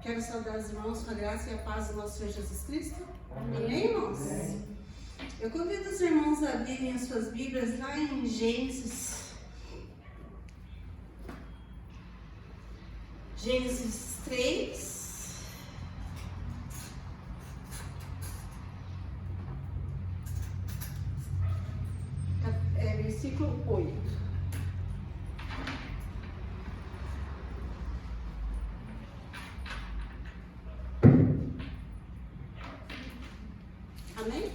Quero saudar os irmãos com a graça e a paz do nosso Senhor Jesus Cristo. Amém, irmãos? Eu convido os irmãos a abrirem as suas Bíblias lá em Gênesis. Gênesis 3. Versículo 8. Amém?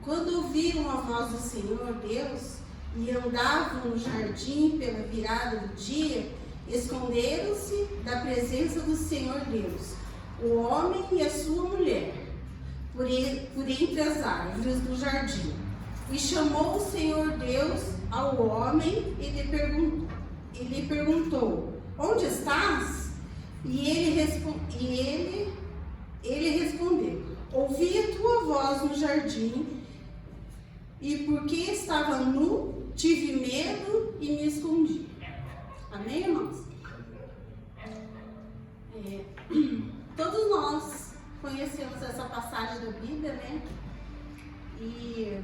Quando ouviram a voz do Senhor Deus e andavam no jardim pela virada do dia, esconderam-se da presença do Senhor Deus, o homem e a sua mulher, por entre as árvores do jardim. E chamou o Senhor Deus ao homem e lhe perguntou: onde estás? E ele respondeu: ouvi a tua voz no jardim, e porque estava nu, tive medo e me escondi. Amém, irmãos? Todos nós conhecemos essa passagem da Bíblia, né? E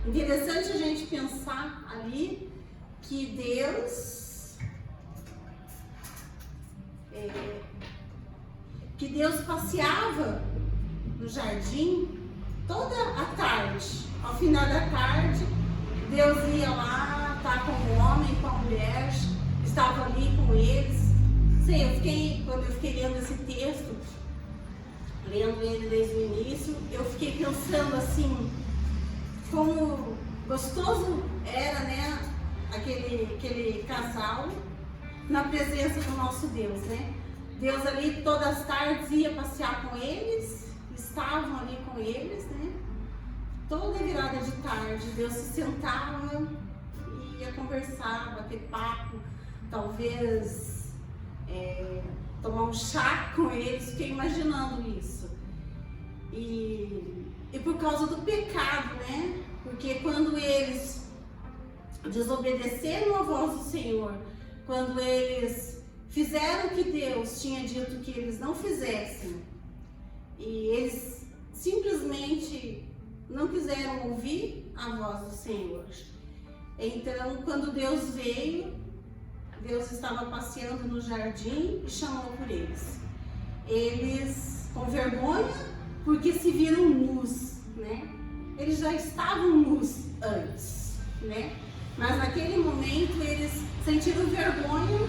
interessante a gente pensar ali que Deus passeava no jardim toda a tarde. Ao final da tarde, Deus ia lá, estar com o homem, com a mulher, estava ali com eles. Quando eu fiquei lendo esse texto, lendo ele desde o início, eu fiquei pensando assim, como gostoso era, né, aquele casal na presença do nosso Deus, né? Deus ali todas as tardes ia passear com eles, estavam ali com eles, né? Toda virada de tarde, Deus se sentava e ia conversar, bater papo, talvez tomar um chá com eles. Fiquei imaginando isso. E por causa do pecado, né? Porque quando eles desobedeceram a voz do Senhor, quando eles fizeram o que Deus tinha dito que eles não fizessem, e eles simplesmente não quiseram ouvir a voz do Senhor. Então, quando Deus veio, Deus estava passeando no jardim e chamou por eles. Eles, com vergonha, porque se viram nus, né? Eles já estavam nus antes, né? Mas naquele momento eles sentiram vergonha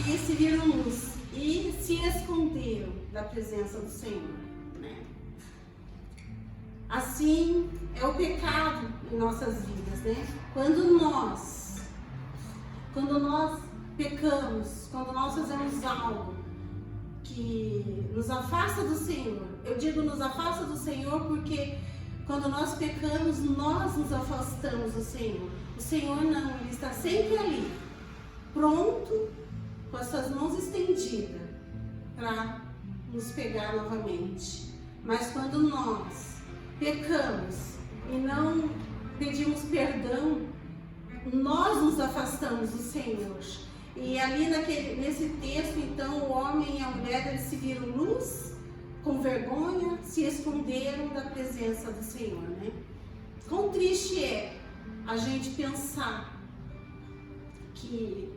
e se viram nus e se esconderam da presença do Senhor, né? Assim é o pecado em nossas vidas, né? Quando nós pecamos, quando nós fazemos algo que nos afasta do Senhor, eu digo nos afasta do Senhor porque quando nós pecamos, nós nos afastamos do Senhor. O Senhor não, Ele está sempre ali, pronto, com as suas mãos estendidas, para nos pegar novamente. Mas quando nós pecamos e não pedimos perdão, nós nos afastamos do Senhor. E ali nesse texto, então, o homem e a mulher, eles se viram nus, com vergonha, se esconderam da presença do Senhor, né? Quão triste é a gente pensar que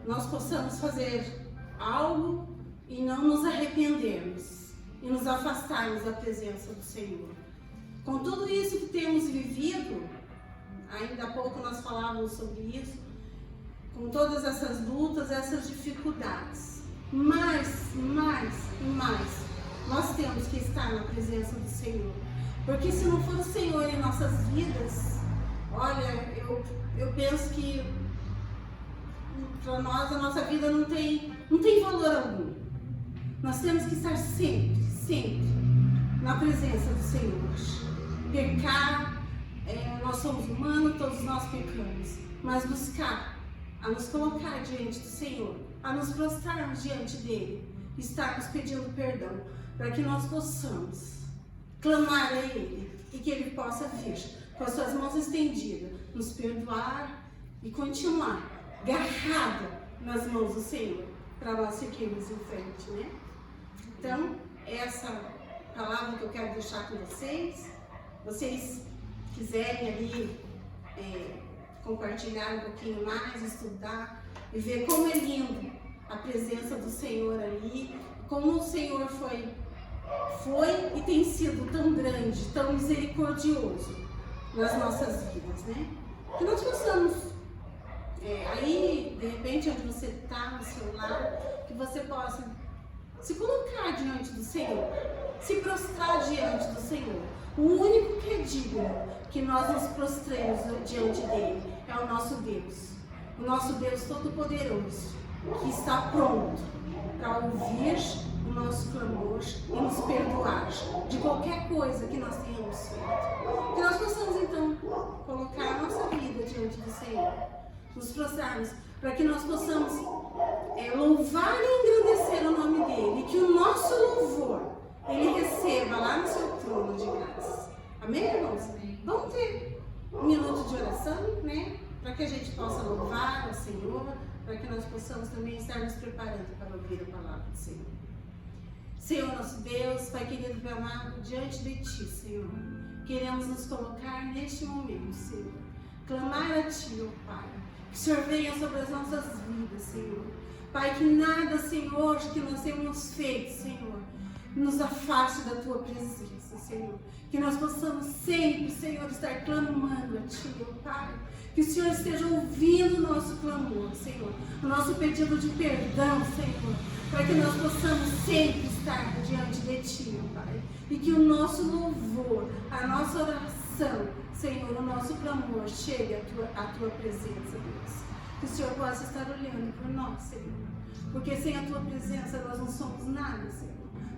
nós possamos fazer algo e não nos arrependermos e nos afastarmos da presença do Senhor. Com tudo isso que temos vivido, ainda há pouco nós falávamos sobre isso, com todas essas lutas, essas dificuldades, mais, nós temos que estar na presença do Senhor. Porque se não for o Senhor em nossas vidas, olha, eu penso que para nós a nossa vida não tem valor algum. Nós temos que estar sempre na presença do Senhor. Pecar, nós somos humanos, todos nós pecamos, mas buscar a nos colocar diante do Senhor, a nos prostrarmos diante dele, estarmos pedindo perdão, para que nós possamos clamar a Ele e que Ele possa vir com as suas mãos estendidas, nos perdoar e continuar agarrada nas mãos do Senhor. para nós seguirmos em frente, né? Então, essa palavra que eu quero deixar com vocês, vocês quiserem ali compartilhar um pouquinho mais, estudar e ver como é lindo a presença do Senhor ali, como o Senhor foi e tem sido tão grande, tão misericordioso nas nossas vidas, né? Que nós possamos, aí, de repente, onde você está, no seu lar, que você possa se colocar diante do Senhor, se prostrar diante do Senhor. O único que é digno que nós nos prostremos diante dele é o nosso Deus Todo-Poderoso, que está pronto para ouvir o nosso clamor e nos perdoar de qualquer coisa que nós tenhamos feito. Que nós possamos então colocar a nossa vida diante do Senhor, nos prostrarmos, para que nós possamos louvar e engrandecer o nome dele, e que o nosso louvor ele receba lá no seu trono de graças. Amém, irmãos? Vamos ter um minuto de oração, né? Para que a gente possa louvar ao Senhor, para que nós possamos também estar nos preparando para ouvir a palavra do Senhor. Senhor nosso Deus, Pai querido e amado, diante de Ti, Senhor, queremos nos colocar neste momento, Senhor, clamar a Ti, ó Pai, que o Senhor venha sobre as nossas vidas, Senhor. Pai, que nada, Senhor, que nós tenhamos feito, Senhor, nos afaste da Tua presença, Senhor. Que nós possamos sempre, Senhor, estar clamando a Ti, ó Pai. Que o Senhor esteja ouvindo o nosso clamor, Senhor, o nosso pedido de perdão, Senhor, para que nós possamos sempre estar diante de Ti, ó Pai. E que o nosso louvor, a nossa oração, Senhor, o nosso clamor chegue à Tua presença, Deus. Que o Senhor possa estar olhando por nós, Senhor. Porque sem a Tua presença nós não somos nada, Senhor.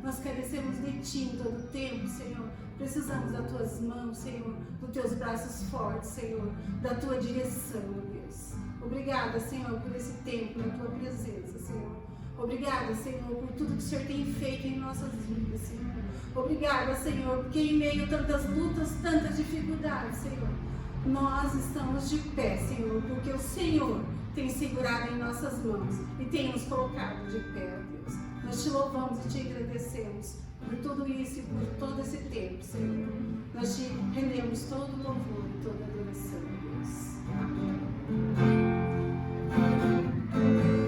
Nós carecemos de Ti em todo o tempo, Senhor. Precisamos das Tuas mãos, Senhor, dos Teus braços fortes, Senhor, da Tua direção, ó Deus. Obrigada, Senhor, por esse tempo na Tua presença, Senhor. Obrigada, Senhor, por tudo que o Senhor tem feito em nossas vidas, Senhor. Obrigada, Senhor, porque em meio a tantas lutas, tantas dificuldades, Senhor, nós estamos de pé, Senhor, porque o Senhor tem segurado em nossas mãos e tem nos colocado de pé, ó Deus. Nós Te louvamos e Te agradecemos por tudo isso e por todo esse tempo, Senhor. Nós Te rendemos todo o louvor e toda a adoração, Deus. Amém. Thank you.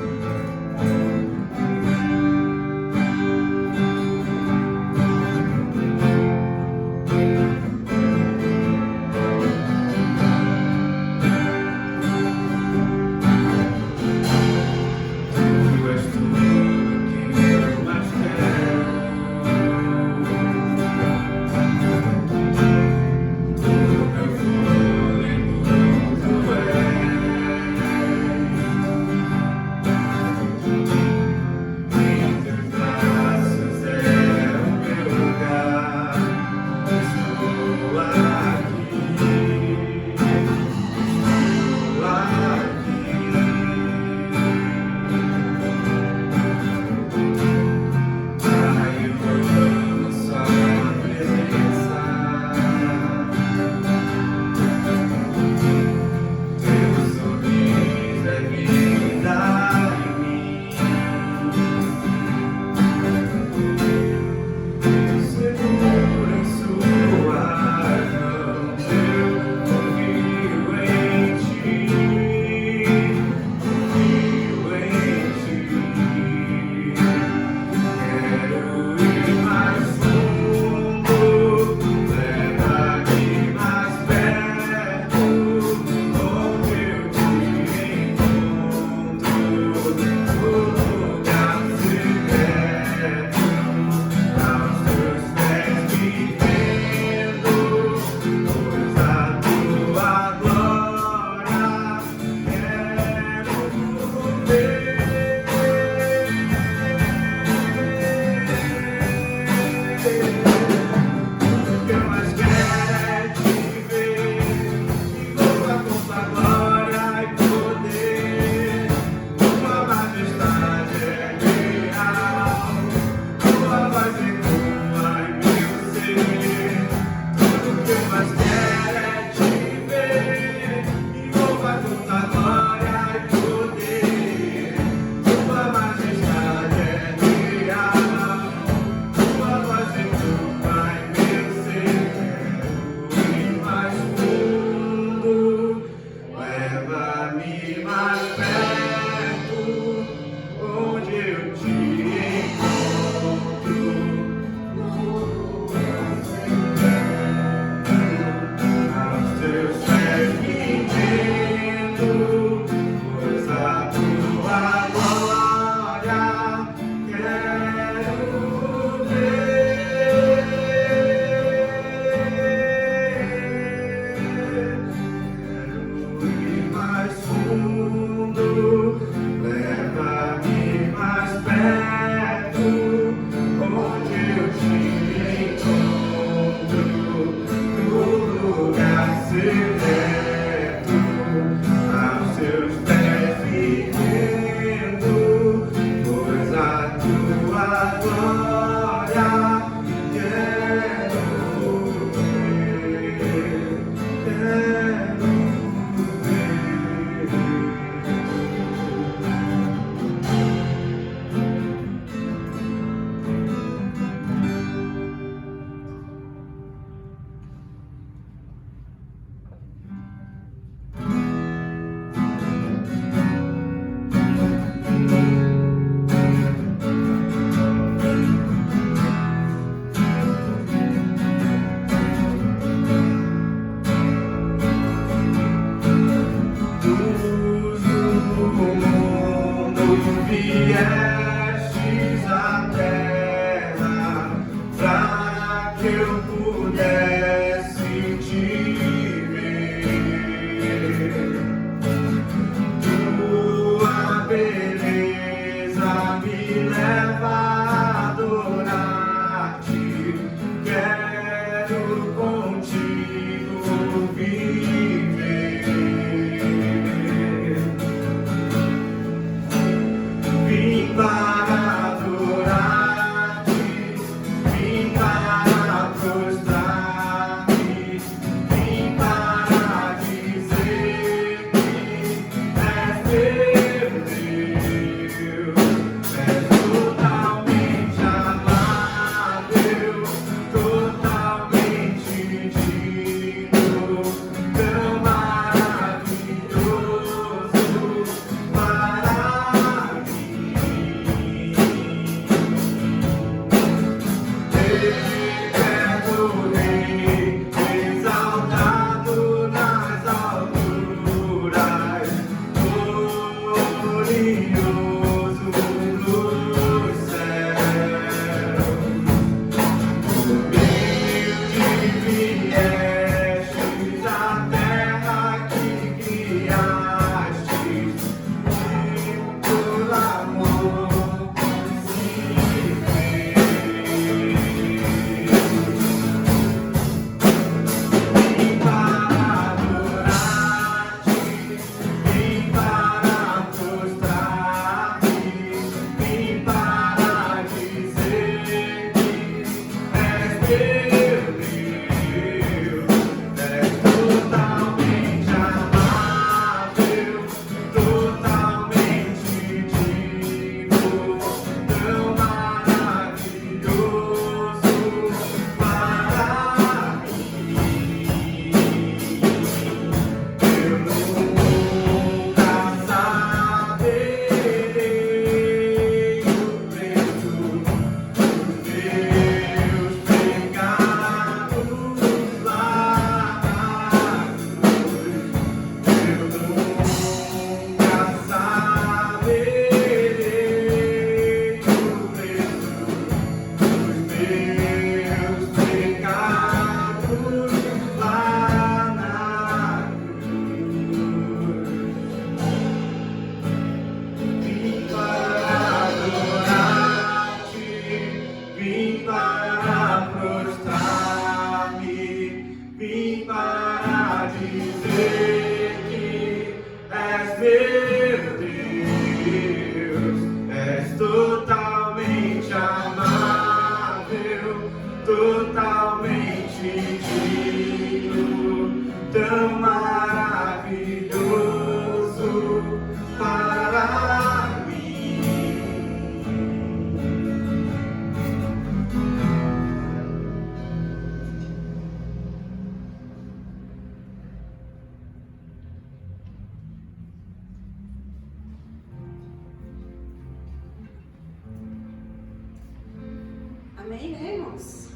Amém, né, irmãos?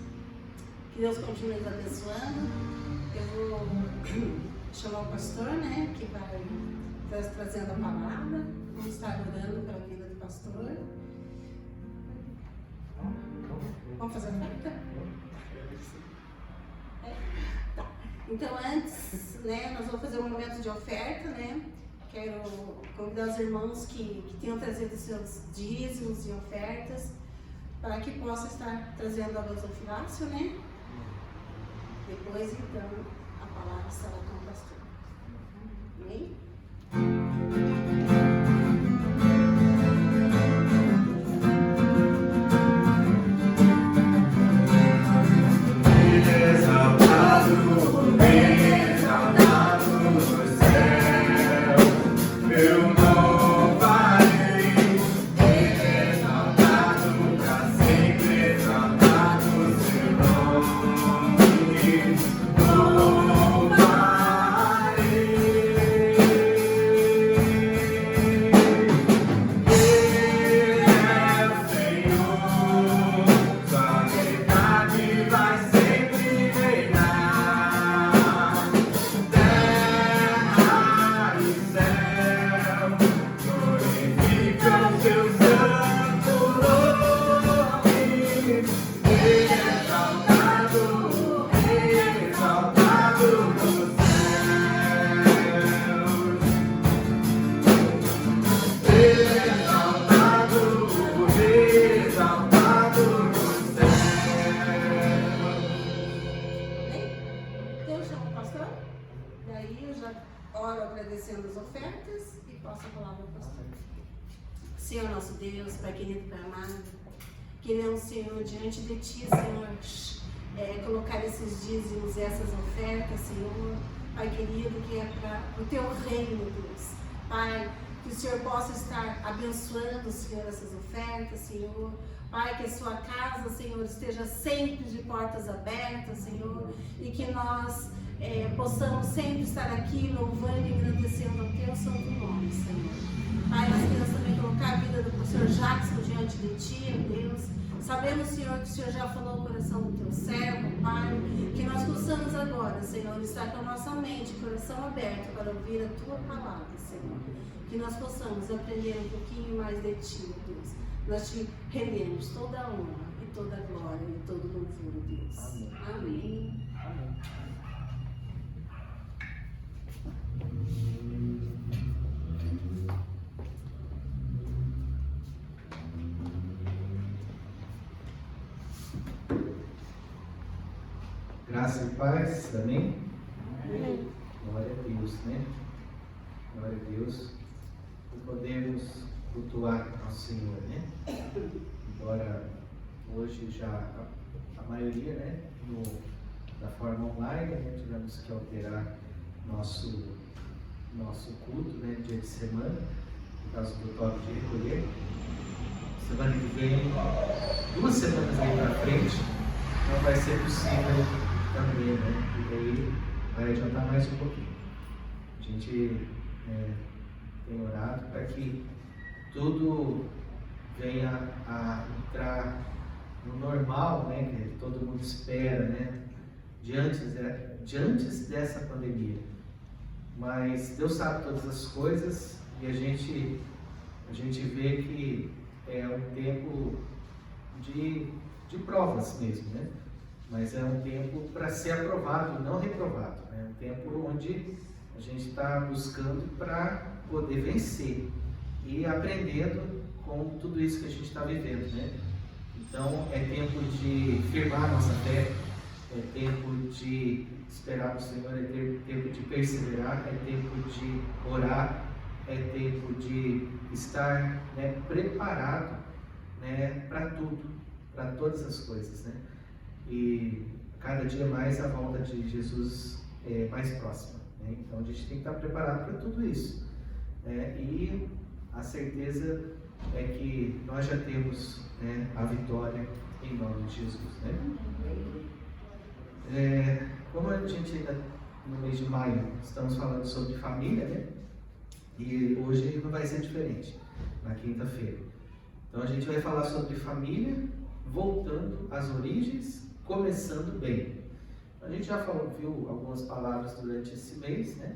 Que Deus continue nos abençoando. Eu vou chamar o pastor, né, que vai estar trazendo a palavra. Vamos estar orando pela vida do pastor. Vamos fazer a oferta? Tá. Então, antes, né, nós vamos fazer um momento de oferta, né? Quero convidar os irmãos que tenham trazido seus dízimos e ofertas, para que possa estar trazendo a luz ao filácio, né? Depois, então, a palavra estará com o pastor. Amém? E aí eu já oro agradecendo as ofertas e passo a palavra ao pastor. Senhor nosso Deus, Pai querido, Pai amado, queremos, Senhor, diante de Ti, Senhor, colocar esses dízimos e essas ofertas, Senhor, Pai querido, que é para o Teu reino, Deus. Pai, que o Senhor possa estar abençoando, Senhor, essas ofertas, Senhor. Pai, que a sua casa, Senhor, esteja sempre de portas abertas, Senhor, e que nós possamos sempre estar aqui louvando e agradecendo ao Teu santo nome, Senhor. Pai, nós queremos também colocar a vida do Senhor Jackson diante de Ti, Deus. Sabemos, Senhor, que o Senhor já falou o coração do Teu servo, Pai, que nós possamos agora, Senhor, estar com a nossa mente e coração aberto para ouvir a Tua palavra, Senhor. Que nós possamos aprender um pouquinho mais de Ti, Deus. Nós Te rendemos toda a honra e toda a glória e todo o louvor, Deus. Amém. Amém. Amém. Graça e paz, amém? Amém. Glória a Deus, né? Glória a Deus. E podemos cultuar ao Senhor, né? Embora hoje já a maioria, né? Da forma online, né? Tivemos que alterar nosso culto, né? Dia de semana, por causa do toque de recolher. Semana que vem, 2 semanas aí para frente, não vai ser possível também, né? E daí vai adiantar mais um pouquinho. A gente tem orado para que tudo venha a entrar no normal, né? Que todo mundo espera, né? Diante dessa pandemia. Mas Deus sabe todas as coisas e a gente vê que é um tempo de provas mesmo, né? Mas é um tempo para ser aprovado e não reprovado. É um tempo onde a gente está buscando para poder vencer e aprendendo com tudo isso que a gente está vivendo, né? Então é tempo de firmar nossa fé, é tempo de esperar no Senhor, é tempo de perseverar, é tempo de orar, é tempo de estar, né, preparado, né, para tudo, para todas as coisas, né? E cada dia mais a volta de Jesus é mais próxima, né? Então a gente tem que estar preparado para tudo isso, né? E a certeza é que nós já temos, né, a vitória em nome de Jesus, né? Como a gente ainda no mês de maio estamos falando sobre família, né? E hoje não vai ser diferente, na quinta-feira. Então a gente vai falar sobre família, voltando às origens, começando bem. A gente já viu algumas palavras durante esse mês, né?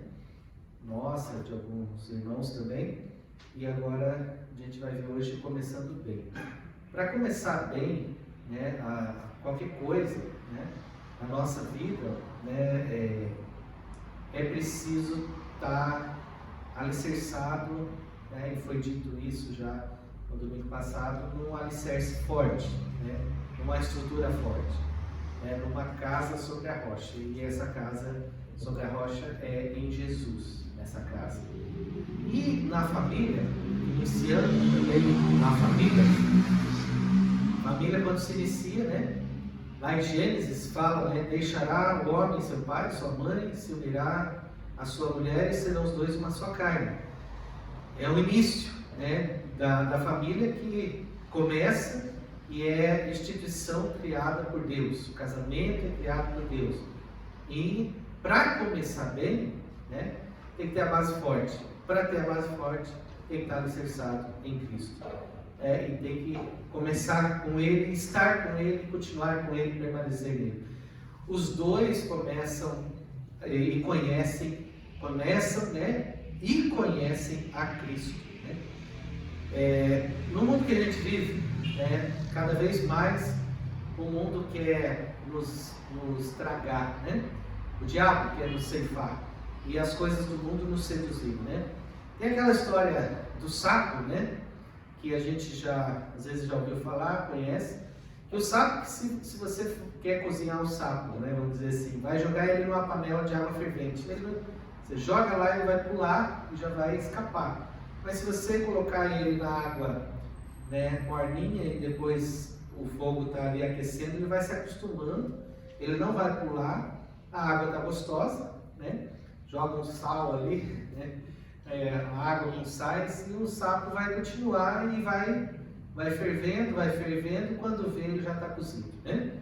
Nossa, de alguns irmãos também. E agora a gente vai ver hoje começando bem. Para começar bem, né, qualquer coisa, né, a nossa vida, né, é preciso estar alicerçado, né, e foi dito isso já no domingo passado, num alicerce forte, né, numa estrutura forte, né, numa casa sobre a rocha. E essa casa sobre a rocha é em Jesus, nessa casa. E na família, iniciando também na família quando se inicia, né? Lá em Gênesis fala, né? Deixará o homem seu pai, sua mãe, se unirá a sua mulher e serão os dois uma só carne. É o início, né? Da família que começa e é instituição criada por Deus. O casamento é criado por Deus. E para começar bem, né? Tem que ter a base forte. Para ter a base forte, tem que estar alicerçado em Cristo. E tem que começar com Ele, estar com Ele, continuar com Ele, permanecer nele. Os dois começam e começam, né? E conhecem a Cristo. Né? No mundo que a gente vive, né, cada vez mais o mundo quer nos tragar, né? O diabo quer nos ceifar e as coisas do mundo nos seduzir, né? Tem aquela história do sapo, né? Que a gente às vezes já ouviu falar, conhece, O sapo, se você quer cozinhar um sapo, né, vamos dizer assim, vai jogar ele numa panela de água fervente. Você joga lá, ele vai pular e já vai escapar. Mas se você colocar ele na água, né, morninha, e depois o fogo está ali aquecendo, ele vai se acostumando, ele não vai pular, a água está gostosa, né? Joga um sal ali, né? A água com sais, e o sapo vai continuar e vai fervendo, quando vê ele já está cozido, né?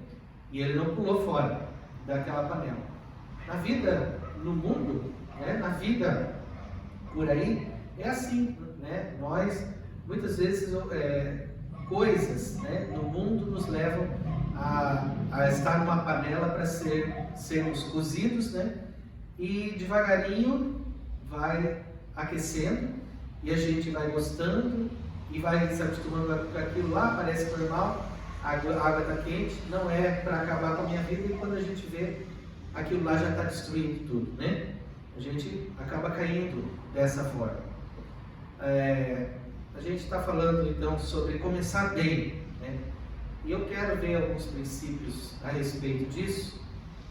E ele não pulou fora daquela panela. Na vida, no mundo, né? Na vida por aí, é assim, né? Nós, muitas vezes, coisas, né, no mundo nos levam a estar numa panela para sermos cozidos, né? E devagarinho vai aquecendo e a gente vai gostando e vai se acostumando com aquilo lá, parece normal, a água está quente, não é para acabar com a minha vida, e quando a gente vê, aquilo lá já está destruindo tudo, né? A gente acaba caindo dessa forma. A gente está falando então sobre começar bem, né? E eu quero ver alguns princípios a respeito disso,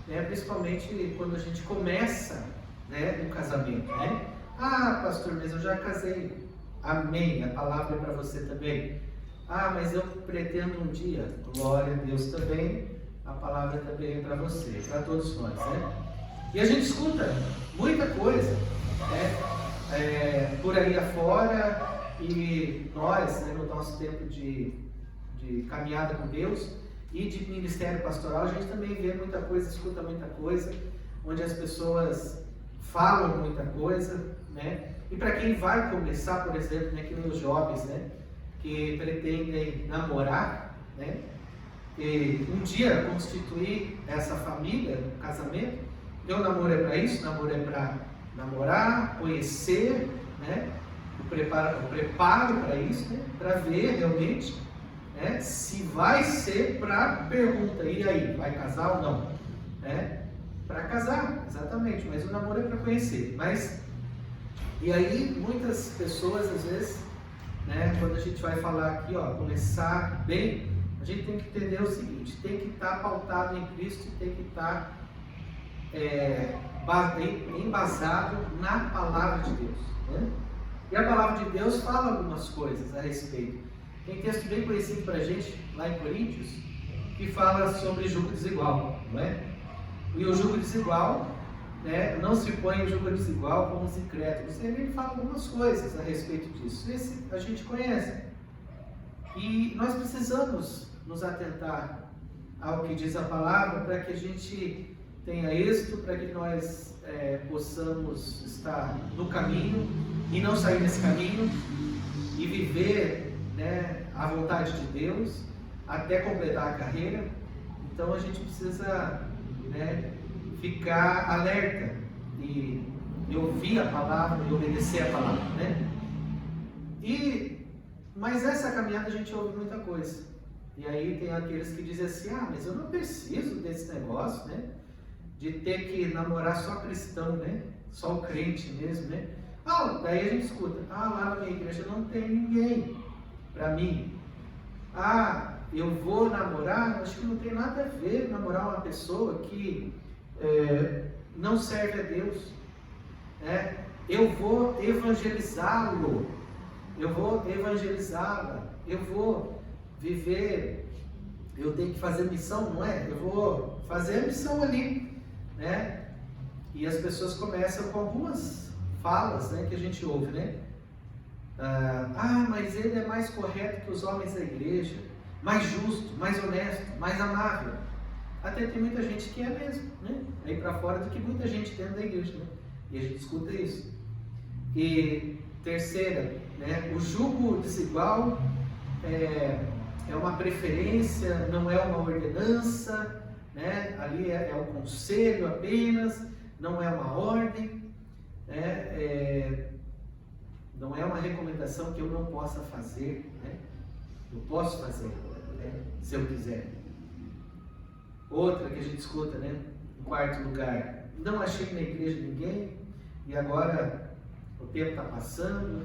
né? Principalmente quando a gente começa, né, um casamento, né? Ah, pastor, mas eu já casei. Amém, a palavra é para você também. Ah, mas eu pretendo um dia. Glória a Deus também, a palavra também é para você, para todos nós, né? E a gente escuta muita coisa, né? Por aí afora. E nós, né, no nosso tempo de caminhada com Deus e de ministério pastoral, a gente também vê muita coisa, escuta muita coisa, onde as pessoas falam muita coisa, né? E para quem vai começar, por exemplo, né, que nem os jovens, né, que pretendem namorar, né, e um dia constituir essa família, um casamento. Então, o namoro é para isso, o namoro é para namorar, conhecer, né? O preparo para isso, né? Para ver realmente, né, se vai ser para pergunta, e aí, vai casar ou não? Né? Para casar, exatamente, mas o namoro é para conhecer. E aí, muitas pessoas, às vezes, né, quando a gente vai falar aqui, ó, começar bem, a gente tem que entender o seguinte: tem que estar pautado em Cristo, tem que estar embasado na palavra de Deus, né? E a palavra de Deus fala algumas coisas a respeito. Tem texto bem conhecido para a gente, lá em Coríntios, que fala sobre jugo desigual, não é? E o jugo desigual, né, não se põe o jugo desigual com os incrédulos. Ele fala algumas coisas a respeito disso. Esse a gente conhece. E nós precisamos nos atentar ao que diz a palavra para que a gente tenha êxito, para que nós possamos estar no caminho e não sair desse caminho e viver, né, a vontade de Deus até completar a carreira. Então a gente precisa, né, ficar alerta e ouvir a palavra e obedecer a palavra, né? Mas essa caminhada a gente ouve muita coisa. E aí tem aqueles que dizem assim: ah, mas eu não preciso desse negócio, né? De ter que namorar só cristão, né? Só o crente mesmo, né? Ah, daí a gente escuta: ah, lá na minha igreja não tem ninguém para mim. Ah, eu vou namorar, acho que não tem nada a ver namorar uma pessoa que não serve a Deus, né? Eu vou evangelizá-lo, eu vou evangelizá-la, eu vou viver, eu tenho que fazer missão, não é? Eu vou fazer a missão ali, né? E as pessoas começam com algumas falas, né, que a gente ouve, né? Ah, mas ele é mais correto que os homens da igreja, mais justo, mais honesto, mais amável. Até tem muita gente que é mesmo, né? Aí para fora do que muita gente dentro da igreja, né? E a gente escuta isso. E terceira, né? O jugo desigual é uma preferência, não é uma ordenança, né? Ali é um conselho apenas, não é uma ordem, né? Não é uma recomendação que eu não possa fazer, né? Eu posso fazer, né, se eu quiser. Outra que a gente escuta, né? Em quarto lugar: não achei na igreja ninguém e agora o tempo está passando,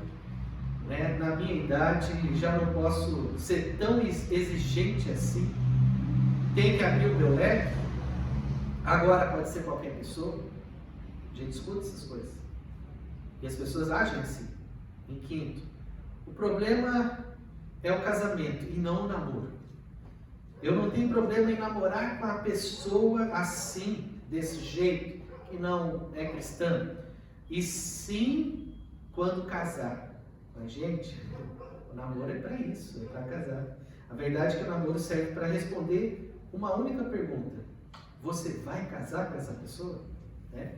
né? Na minha idade já não posso ser tão exigente assim, tem que abrir o meu leque. Agora pode ser qualquer pessoa. A gente escuta essas coisas. E as pessoas agem assim. Em quinto, o problema é o casamento e não o namoro. Eu não tenho problema em namorar com a pessoa assim, desse jeito, que não é cristã. E sim, quando casar. Mas, gente, o namoro é para isso, é para casar. A verdade é que o namoro serve para responder uma única pergunta: você vai casar com essa pessoa? Né?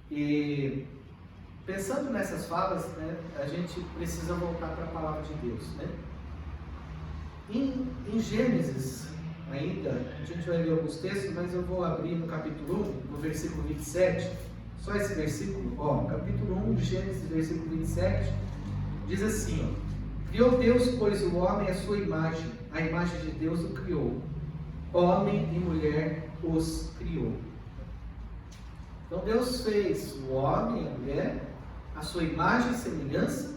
E pensando nessas falas, né, a gente precisa voltar para a palavra de Deus. Né? Em Gênesis, ainda, a gente vai ler alguns textos, mas eu vou abrir no capítulo 1, no versículo 27. Só esse versículo, capítulo 1 de Gênesis, versículo 27, diz assim: criou Deus, pois, o homem à sua imagem, a imagem de Deus o criou, homem e mulher os criou. Então Deus fez o homem e a mulher a sua imagem e semelhança,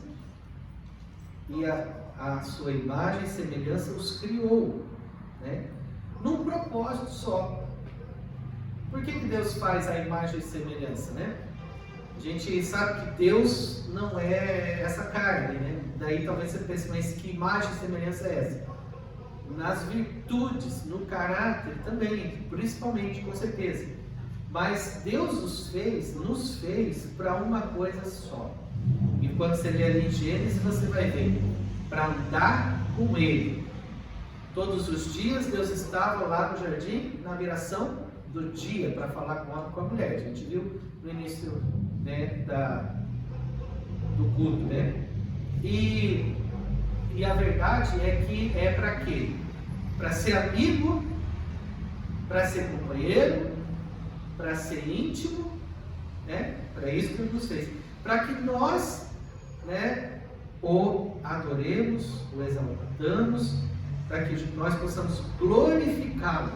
e a sua imagem e semelhança os criou, né? Num propósito só. Por que Deus faz a imagem e semelhança, né? A gente sabe que Deus não é essa carne, né? Daí talvez você pense, mas que imagem e semelhança é essa? Nas virtudes, no caráter também, principalmente, com certeza. Mas Deus nos fez para uma coisa só. E quando você lê ali em Gênesis, você vai ver, para andar com Ele. Todos os dias Deus estava lá no jardim, na viração do dia, para falar com o homem e com a mulher. A gente viu no início, né, do culto, né? E a verdade é que é para quê? Para ser amigo, para ser companheiro, para ser íntimo, né? Para isso que Deus nos fez. Para que nós, né, o adoremos, o exaltamos, para que nós possamos glorificá-lo.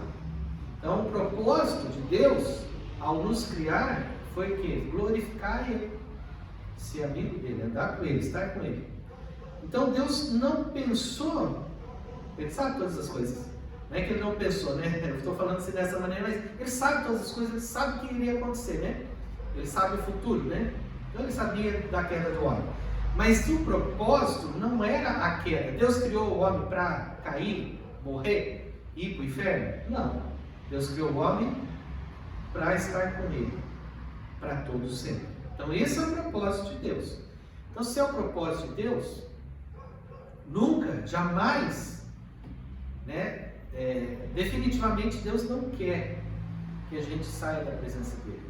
Então, o propósito de Deus, ao nos criar, foi o quê? Glorificar Ele, ser amigo dele, andar com Ele, estar com Ele. Então, Deus não pensou, Ele sabe todas as coisas. Não é que Ele não pensou, né? Eu estou falando assim dessa maneira, mas Ele sabe todas as coisas, Ele sabe o que iria acontecer, né? Ele sabe o futuro, né? Então, Ele sabia da queda do homem. Mas o propósito não era a queda. Deus criou o homem para cair, morrer, ir para o inferno? Não. Deus criou o homem para estar com Ele, para todos sempre. Então esse é o propósito de Deus. Então se é o propósito de Deus, nunca, jamais, né, definitivamente Deus não quer que a gente saia da presença dEle.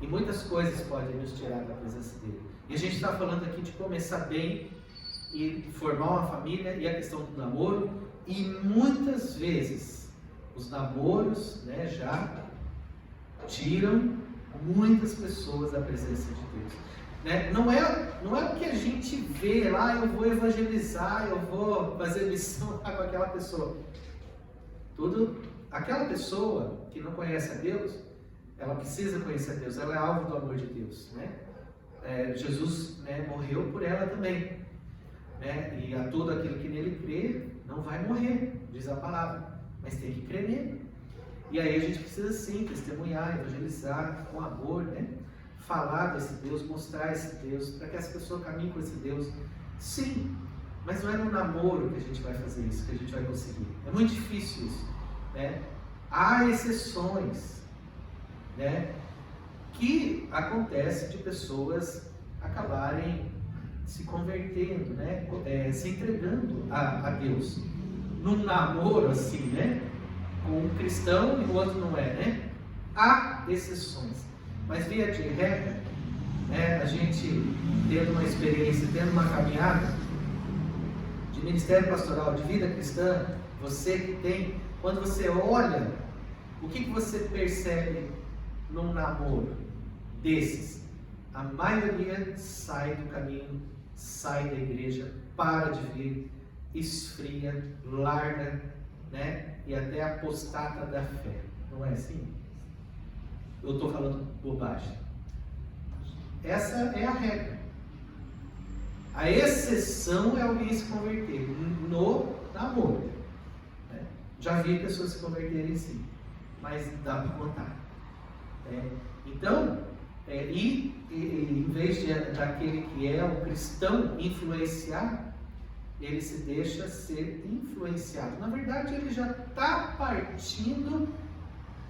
E muitas coisas podem nos tirar da presença dEle. E a gente está falando aqui de começar bem e formar uma família, e a questão do namoro, e muitas vezes os namoros, né, já tiram muitas pessoas da presença de Deus. Né? Não é o que a gente vê lá, eu vou evangelizar, eu vou fazer missão lá com aquela pessoa. Aquela pessoa que não conhece a Deus, ela precisa conhecer a Deus, ela é alvo do amor de Deus. Né? Jesus, né, morreu por ela também. Né? E a todo aquele que nele crê, não vai morrer, diz a palavra. Mas tem que crer nele. E aí a gente precisa sim testemunhar, evangelizar com amor, né? Falar desse Deus, mostrar esse Deus, para que as pessoas caminhem com esse Deus. Sim, mas não é no namoro que a gente vai fazer isso, que a gente vai conseguir. É muito difícil isso, né? Há exceções, né, que acontece de pessoas acabarem se convertendo, né, se entregando a Deus. Num namoro assim, né, com um cristão e o outro não é, né? Há exceções, mas via de regra, né, a gente tendo uma experiência, tendo uma caminhada de ministério pastoral, de vida cristã, você que tem, quando você olha, o que você percebe num namoro desses? A maioria sai do caminho, sai da igreja, para de vir, esfria, larga, né? E até apostata da fé. Não é assim? Eu estou falando bobagem. Essa é a regra. A exceção é alguém se converter no namoro. Né? Já vi pessoas se converterem sim, mas dá para contar. Então, em vez daquele que é o cristão influenciar, ele se deixa ser influenciado. Na verdade, ele já está partindo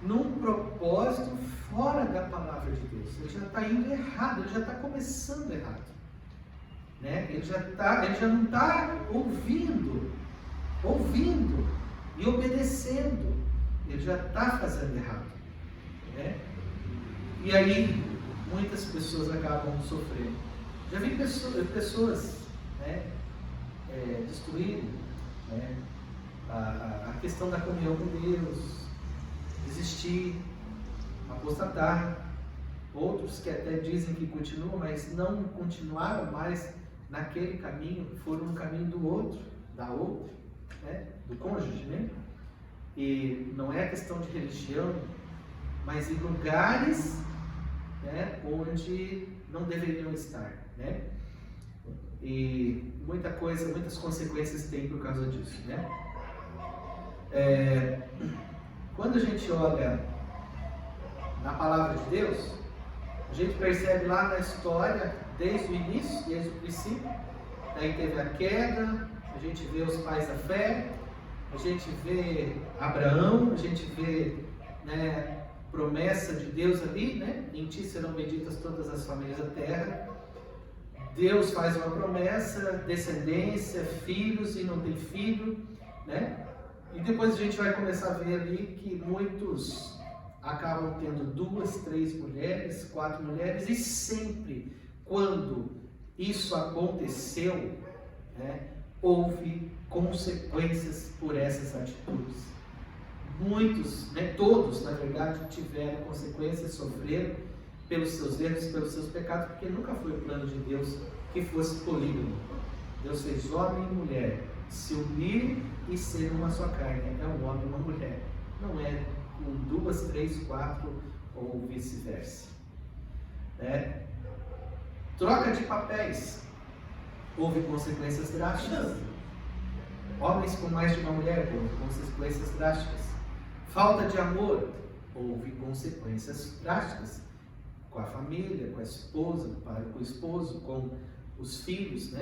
num propósito fora da palavra de Deus. Ele já está indo errado, ele já está começando errado. Ele já não está ouvindo e obedecendo. Ele já está fazendo errado. E aí, muitas pessoas acabam sofrendo. Já vi pessoas destruírem a questão da comunhão com Deus, desistir, apostatar. Outros que até dizem que continuam, mas não continuaram mais naquele caminho, foram no caminho do outro, da outra, do cônjuge, E não é questão de religião, mas em lugares onde não deveriam estar, E muitas consequências tem por causa disso, Quando a gente olha na palavra de Deus, a gente percebe lá na história, desde o início, desde o princípio, daí teve a queda, a gente vê os pais da fé, a gente vê Abraão, a gente vê promessa de Deus ali, em ti serão benditas todas as famílias da terra. Deus faz uma promessa, descendência, filhos e não tem filho, E depois a gente vai começar a ver ali que muitos acabam tendo 2, 3 mulheres, 4 mulheres, e sempre quando isso aconteceu, houve consequências por essas atitudes. Muitos, todos na verdade, tiveram consequências, sofreram pelos seus erros, pelos seus pecados, porque nunca foi o plano de Deus que fosse polígono. Deus fez homem e mulher se unir e ser uma só carne. É um homem e uma mulher. Não é com 2, 3, 4 ou vice-versa. Troca de papéis. Houve consequências drásticas. Homens com mais de uma mulher, houve consequências drásticas. Falta de amor, houve consequências drásticas. Com a família, com a esposa, com o esposo, com os filhos,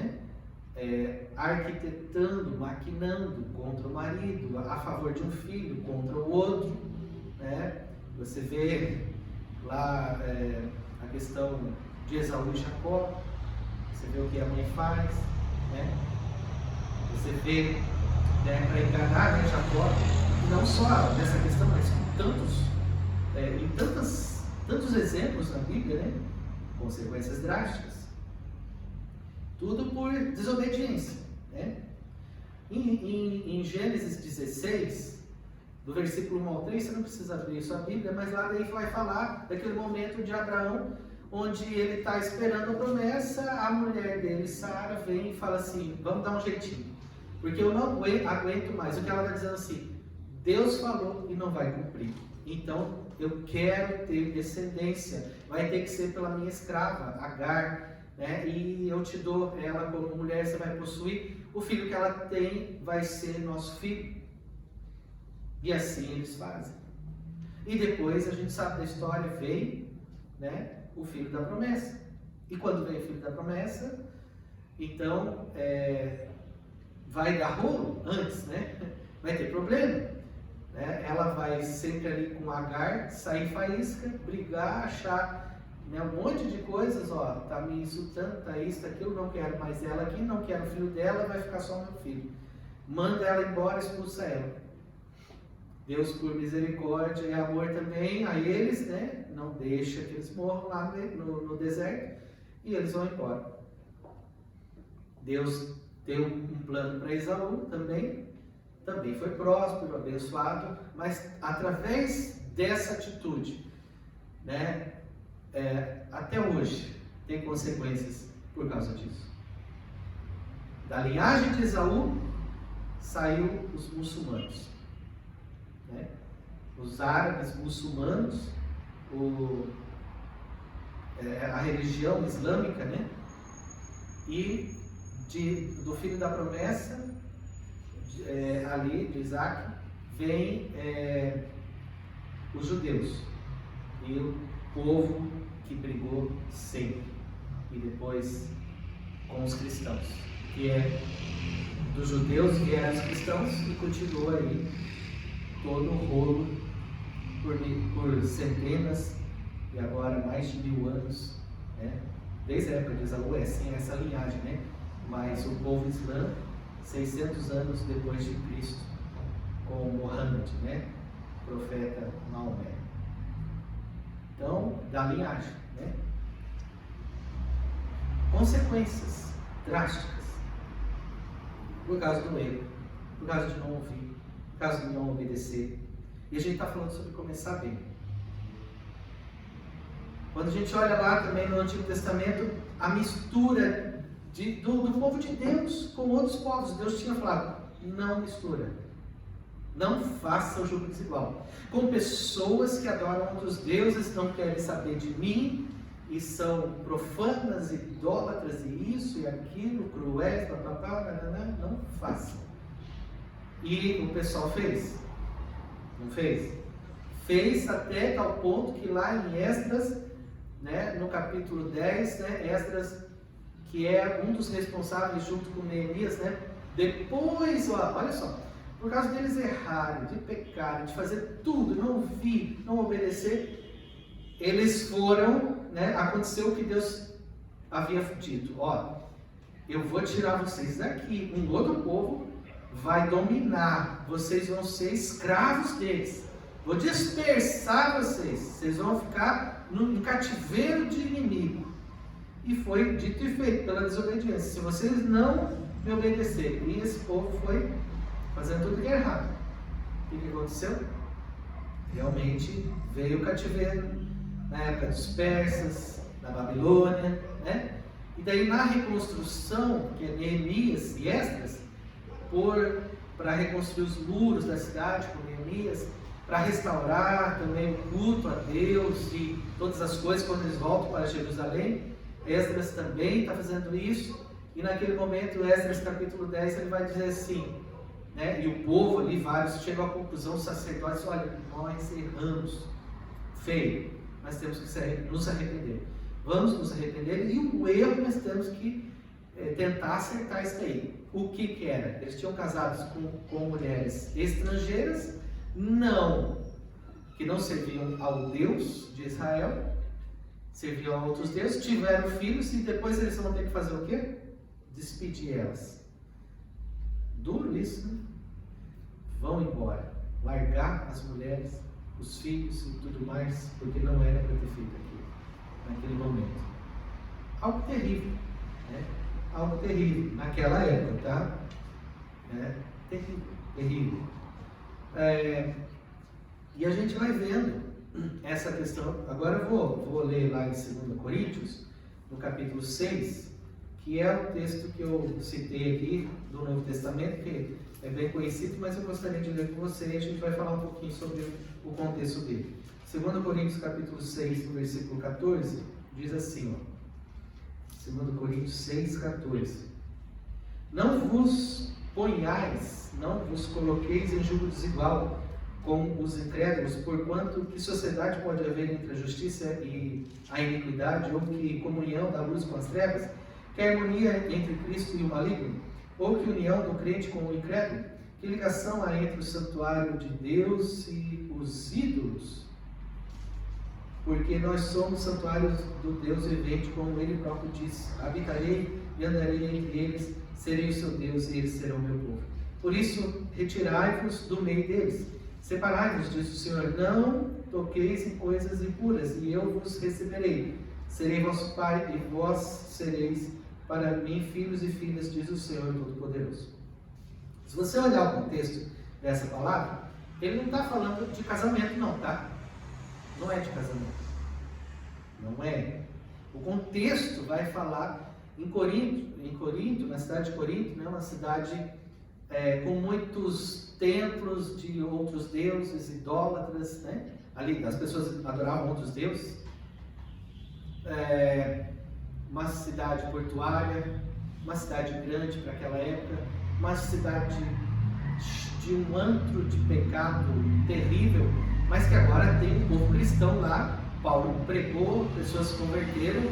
arquitetando, maquinando contra o marido, a favor de um filho, contra o outro, Você vê lá a questão de Esaú e Jacó, você vê o que a mãe faz, Você vê, para enganar Jacó, não só nessa questão, mas em tantos exemplos na Bíblia, consequências drásticas. Tudo por desobediência, Em Gênesis 16, do versículo 1 ao 3, você não precisa abrir isso a Bíblia, mas lá daí vai falar daquele momento de Abraão, onde ele está esperando a promessa, a mulher dele, Sara, vem e fala assim, vamos dar um jeitinho, porque eu não aguento mais. O que ela está dizendo assim, Deus falou e não vai cumprir, então eu quero ter descendência, vai ter que ser pela minha escrava, Agar, e eu te dou ela como mulher, você vai possuir, o filho que ela tem vai ser nosso filho. E assim eles fazem. E depois a gente sabe da história, vem o filho da promessa. E quando vem o filho da promessa, então vai dar rolo antes, vai ter problema. Ela vai sempre ali com Agar, sair faísca, brigar, achar um monte de coisas, tá me insultando, tá isso, tá aquilo, não quero mais ela aqui, não quero o filho dela, vai ficar só meu filho. Manda ela embora, expulsa ela. Deus, por misericórdia e amor também a eles, não deixa que eles morram lá no deserto, e eles vão embora. Deus deu um plano para Esaú também foi próspero, abençoado, mas através dessa atitude, até hoje tem consequências por causa disso. Da linhagem de Esaú saiu os muçulmanos, os árabes muçulmanos, a religião islâmica, e do filho da promessa ali de Isaac vem os judeus e o povo que brigou sempre, e depois com os cristãos, que é dos judeus vieram os cristãos e continuou aí todo o rolo por centenas e agora mais de 1000 anos, né? Desde a época de Esaú, assim, essa linhagem, né? Mas o povo islâmico, 600 anos depois de Cristo, com Muhammad, né? Profeta Maomé. Então, da linhagem, né? Consequências drásticas por causa do erro, por causa de não ouvir, por causa de não obedecer. E a gente está falando sobre começar bem. Quando a gente olha lá também no Antigo Testamento, a mistura do povo de Deus com outros povos. Deus tinha falado, não mistura. Não faça o jogo desigual. Com pessoas que adoram outros deuses, não querem saber de mim, e são profanas, idólatras, e isso e aquilo, cruéis, não façam. E o pessoal fez? Não fez? Fez até tal ponto que lá em Esdras, né, no capítulo 10, né, Esdras, que é um dos responsáveis junto com Neemias, né, depois, olha só, por causa deles errarem, de pecarem, de fazer tudo, não ouvir, não obedecer, eles foram, né, aconteceu o que Deus havia dito, eu vou tirar vocês daqui, um outro povo vai dominar, vocês vão ser escravos deles, vou dispersar vocês, vocês vão ficar em cativeiro de inimigo. E foi dito e feito pela desobediência. Se vocês não me obedecerem, e esse povo foi fazendo tudo que é errado, o que aconteceu? Realmente veio o cativeiro na época dos persas, da Babilônia, né? E daí na reconstrução, que é Neemias e Esdras, para reconstruir os muros da cidade com Neemias, para restaurar também o culto a Deus e todas as coisas quando eles voltam para Jerusalém, Esdras também está fazendo isso. E naquele momento, Esdras capítulo 10, ele vai dizer assim, né? E o povo ali, vários, chegam à conclusão, os sacerdotes, olha, nós erramos, feio, mas temos que nos arrepender. Vamos nos arrepender, e o erro nós temos que tentar acertar isso aí. O que era? Eles tinham casados com mulheres estrangeiras, que não serviam ao Deus de Israel, serviam a outros deuses, tiveram filhos, e depois eles vão ter que fazer o quê? Despedir elas. Duro isso, né? Vão embora, largar as mulheres, os filhos e tudo mais, porque não era para ter feito aquilo, naquele momento. Algo terrível, né? Algo terrível, naquela época, tá? Terrível, terrível. E a gente vai vendo essa questão. Agora eu vou ler lá em 2 Coríntios, no capítulo 6, que é o texto que eu citei aqui do Novo Testamento, que é bem conhecido, mas eu gostaria de ler com você e a gente vai falar um pouquinho sobre o contexto dele. 2 Coríntios capítulo 6, no versículo 14, diz assim, 2 Coríntios 6, 14: Não vos ponhais, não vos coloqueis em julgo desigual com os incrédulos, porquanto que sociedade pode haver entre a justiça e a iniquidade, ou que comunhão da luz com as trevas, que harmonia entre Cristo e o maligno, ou que união do crente com o incrédulo, que ligação há entre o santuário de Deus e os ídolos? Porque nós somos santuários do Deus vivente, como Ele próprio disse: habitarei e andarei entre eles, serei o seu Deus e eles serão meu povo. Por isso, retirai-vos do meio deles, separai-vos, diz o Senhor, não toqueis em coisas impuras, e eu vos receberei. Serei vosso Pai, e vós sereis para mim filhos e filhas, diz o Senhor Todo-Poderoso. Se você olhar o contexto dessa palavra, ele não está falando de casamento não, tá? Não é de casamento. Não é. O contexto vai falar em Corinto, na cidade de Corinto, né, uma cidade com muitos templos de outros deuses, idólatras, né? Ali as pessoas adoravam outros deuses. Uma cidade portuária, uma cidade grande para aquela época, uma cidade de um antro de pecado terrível, mas que agora tem um povo cristão lá. Paulo pregou, pessoas se converteram,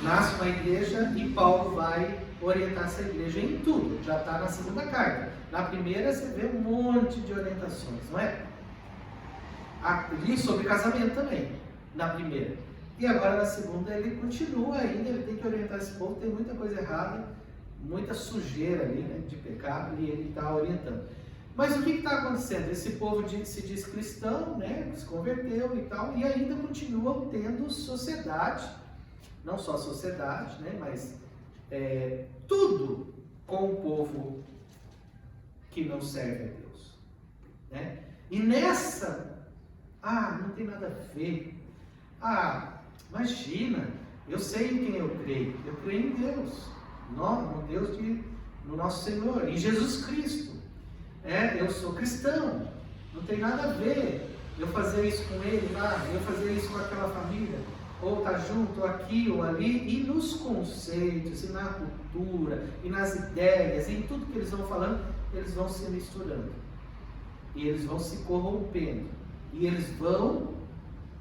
nasce uma igreja e Paulo vai orientar essa igreja em tudo. Já está na segunda carta. Na primeira você vê um monte de orientações, não é? E sobre casamento também, na primeira. E agora na segunda ele continua ainda, ele tem que orientar esse povo, tem muita coisa errada, muita sujeira ali, né, de pecado, e ele está orientando. Mas o que está acontecendo? Esse povo se diz cristão, né, se converteu e tal, e ainda continuam tendo sociedade, não só sociedade, né, mas tudo com o povo que não serve a Deus, né? E nessa, não tem nada a ver, imagina, eu sei em quem eu creio em Deus, no Deus no nosso Senhor, em Jesus Cristo, eu sou cristão, não tem nada a ver eu fazer isso com ele lá, eu fazer isso com aquela família, ou estar junto, ou aqui ou ali, e nos conceitos, e na cultura, e nas ideias, e em tudo que eles vão falando, eles vão se misturando, e eles vão se corrompendo, e eles vão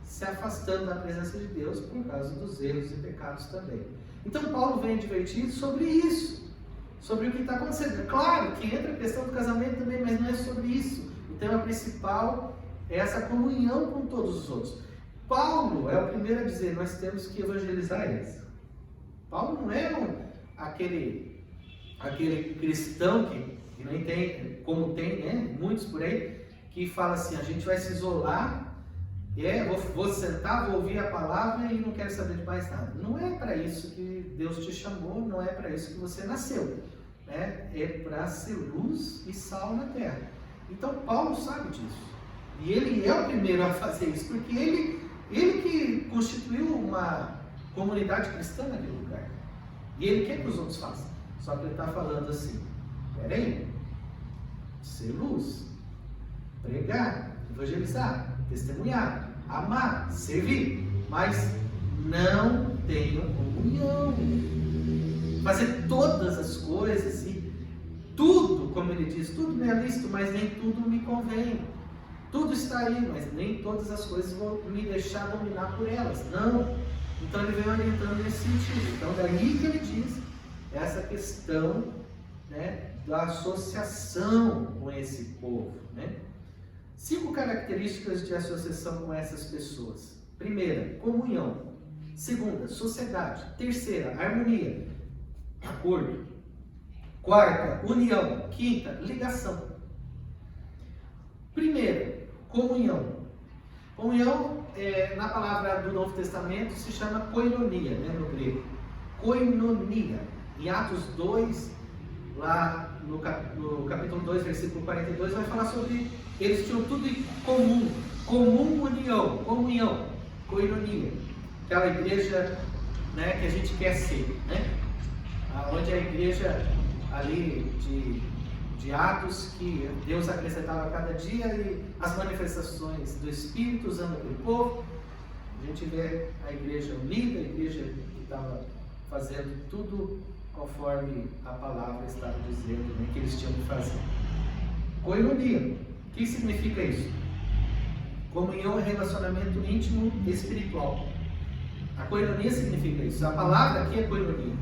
se afastando da presença de Deus por causa dos erros e pecados também. Então Paulo vem advertir sobre isso, sobre o que está acontecendo. Claro que entra a questão do casamento também, mas não é sobre isso. O tema principal é essa comunhão com todos os outros. Paulo é o primeiro a dizer, nós temos que evangelizar eles. Paulo não é aquele cristão que nem tem, como tem, né, muitos por aí, que fala assim, a gente vai se isolar, vou sentar, vou ouvir a palavra e não quero saber de mais nada. Não é para isso que Deus te chamou, não é para isso que você nasceu, né? É para ser luz e sal na terra. Então Paulo sabe disso. E ele é o primeiro a fazer isso, porque ele que constituiu uma comunidade cristã naquele lugar. E ele quer que os outros façam. Só que ele está falando assim, peraí, ser luz, pregar, evangelizar, testemunhar, amar, servir, mas não tenham comunhão. Fazer todas as coisas e tudo, como ele diz, tudo me é lícito, mas nem tudo me convém. Tudo está aí, mas nem todas as coisas vão me deixar dominar por elas. Não. Então ele vem orientando nesse sentido. Então daí que ele diz essa questão, né, da associação com esse povo, né? 5 características de associação com essas pessoas. Primeira, comunhão. Segunda, sociedade. Terceira, harmonia, acordo. Quarta, união. Quinta, ligação. Primeira, comunhão. Comunhão, na palavra do Novo Testamento, se chama koinonia, né, no grego. Koinonia. Em Atos 2, lá no capítulo 2, versículo 42, vai falar sobre eles tinham tudo em comum. União, comunhão, koinonia. Aquela igreja, né, que a gente quer ser, né? Onde a igreja ali de Atos, que Deus acrescentava a cada dia, e as manifestações do Espírito usando aquele povo. A gente vê a igreja unida, a igreja que estava fazendo tudo conforme a palavra estava dizendo, né, que eles tinham que fazer. Koinonia. O que significa isso? Comunhão é relacionamento íntimo e espiritual. A koinonia significa isso. A palavra aqui é koinonia.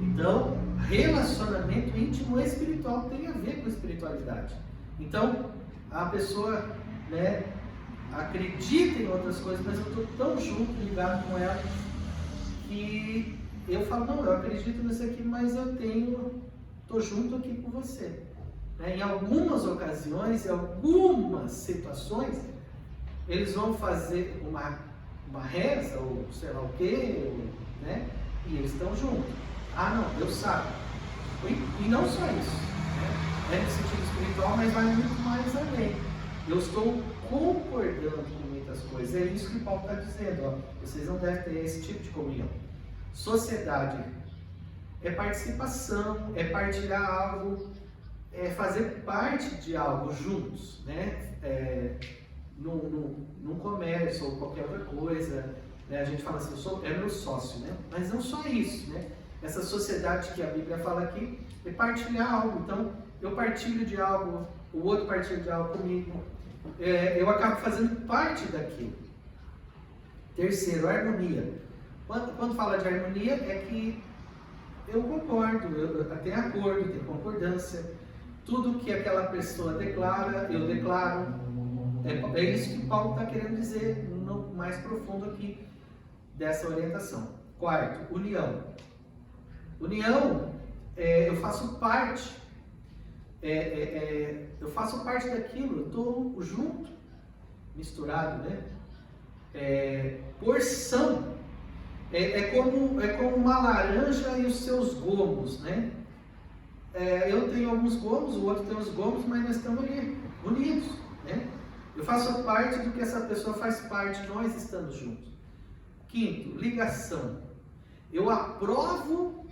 Então, relacionamento íntimo e espiritual tem a ver com espiritualidade. Então, a pessoa, né, acredita em outras coisas, mas eu estou tão junto, ligado com ela, que eu falo, não, eu acredito nisso aqui, mas eu estou junto aqui com você. Em algumas ocasiões, em algumas situações, eles vão fazer uma reza, ou sei lá o quê, né? E eles estão juntos. Não, Deus sabe. E não só isso, né? No sentido espiritual, mas vai muito mais além. Eu estou concordando com muitas coisas. É isso que Paulo está dizendo. Ó. Vocês não devem ter esse tipo de comunhão. Sociedade é participação, é partilhar algo, é fazer parte de algo juntos, né? Num comércio ou qualquer outra coisa, né? A gente fala assim, é meu sócio, né? Mas não só isso, né? Essa sociedade que a Bíblia fala aqui é partilhar algo. Então, eu partilho de algo o outro partilha de algo comigo, eu acabo fazendo parte daquilo. Terceiro, harmonia. Quando fala de harmonia, é que eu concordo, eu tenho acordo, tenho concordância. Tudo que aquela pessoa declara, eu declaro. É isso que Paulo está querendo dizer no mais profundo aqui dessa orientação. Quarto, união. União, eu faço parte. Eu faço parte daquilo, eu estou junto, misturado, né? Porção. É como uma laranja e os seus gomos, né? Eu tenho alguns gomos, o outro tem os gomos, mas nós estamos ali, unidos, né? Eu faço parte do que essa pessoa faz parte, nós estamos juntos. Quinto, ligação. Eu aprovo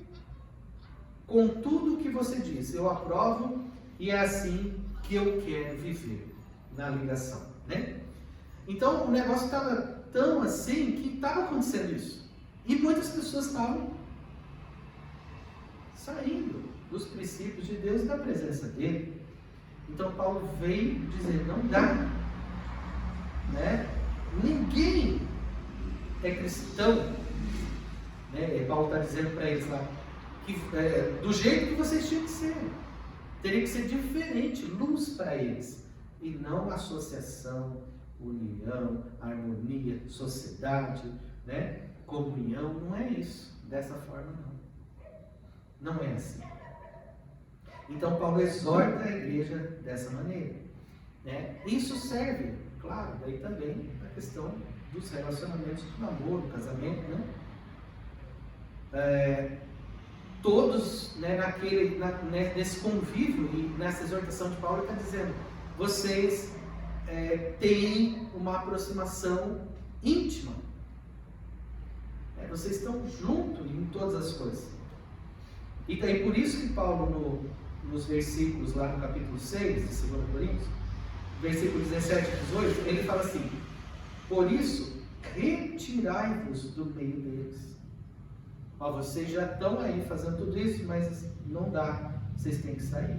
com tudo que você diz. Eu aprovo e é assim que eu quero viver, na ligação, né? Então o negócio estava tão assim que estava acontecendo isso. E muitas pessoas estavam saindo dos princípios de Deus e da presença dele. Então Paulo veio dizer, não dá, né? Ninguém é cristão, né? Paulo está dizendo para eles lá, que, do jeito que vocês tinham que ser, teria que ser diferente, luz para eles, e não associação, união, harmonia, sociedade, né? Comunhão, não é isso, dessa forma não é assim. Então Paulo exorta a igreja dessa maneira, né? Isso serve, claro, daí também a questão dos relacionamentos do namoro, do casamento, né? Todos, né, nesse convívio e nessa exortação de Paulo, ele está dizendo, vocês têm uma aproximação íntima, vocês estão juntos em todas as coisas. E daí por isso que Paulo nos versículos lá no capítulo 6 de 2 Coríntios, versículos 17 e 18, ele fala assim, por isso retirai-vos do meio deles. Vocês já estão aí fazendo tudo isso, mas não dá, vocês têm que sair.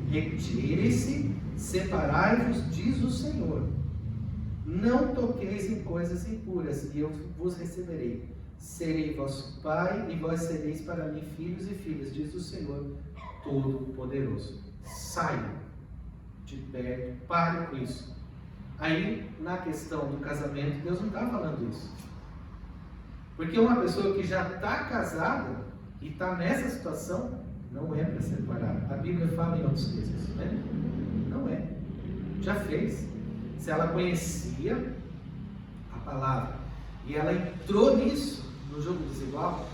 Retirem-se, separai-vos, diz o Senhor. Não toqueis em coisas impuras, e eu vos receberei. Serei vosso pai, e vós sereis para mim filhos e filhas, diz o Senhor Todo-Poderoso. Saiam de perto, parem com isso. Aí, na questão do casamento, Deus não está falando isso. Porque uma pessoa que já está casada e está nessa situação, não é para separar. A Bíblia fala em outros textos, né? Não é. Já fez. Se ela conhecia a palavra e ela entrou nisso, no jogo desigual,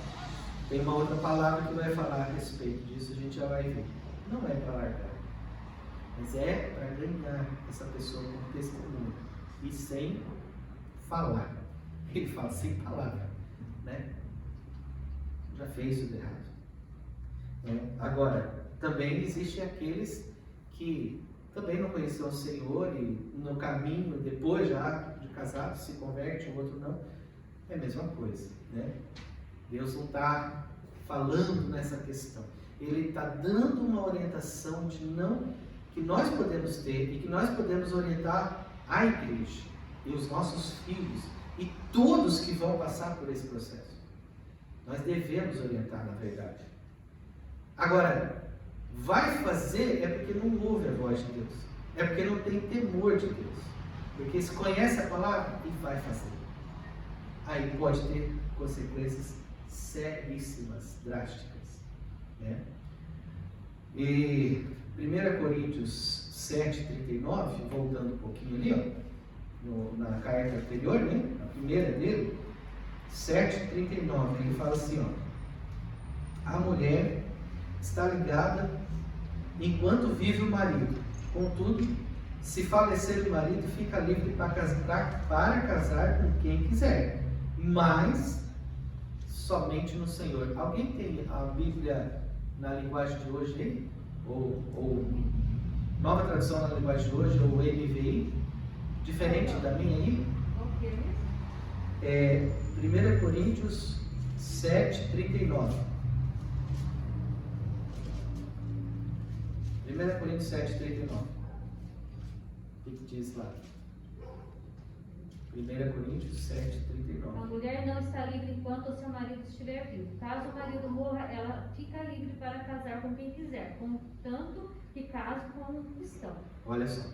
tem uma outra palavra que vai falar a respeito disso, a gente já vai ver. Não é para largar, mas é para ganhar essa pessoa com testemunho e sem falar. Ele fala sem palavra, né? Já fez tudo errado. Agora, também existem aqueles que também não conheciam o Senhor e no caminho, depois já de casado, se converte, o outro não. É a mesma coisa, né? Deus não está falando nessa questão. Ele está dando uma orientação que nós podemos ter e que nós podemos orientar a igreja e os nossos filhos e todos que vão passar por esse processo. Nós devemos orientar, na verdade. Agora, vai fazer é porque não ouve a voz de Deus. É porque não tem temor de Deus. Porque se conhece a palavra e vai fazer. Aí pode ter consequências seríssimas, drásticas, né? E 1 Coríntios 7,39, voltando um pouquinho ali, na carta anterior, né? A primeira dele, 7,39, ele fala assim, a mulher está ligada enquanto vive o marido. Contudo, se falecer o marido, fica livre para casar com quem quiser, mas somente no Senhor. Alguém tem a Bíblia na linguagem de hoje aí? Ou Nova Tradução na linguagem de hoje, ou NVI? Diferente da minha aí? 1 Coríntios 7,39. 1 Coríntios 7, 39. O que diz lá? 1 Coríntios 7, 39. A mulher não está livre enquanto o seu marido estiver vivo. Caso o marido morra, ela fica livre para casar com quem quiser, contanto que case com um cristão. Olha só.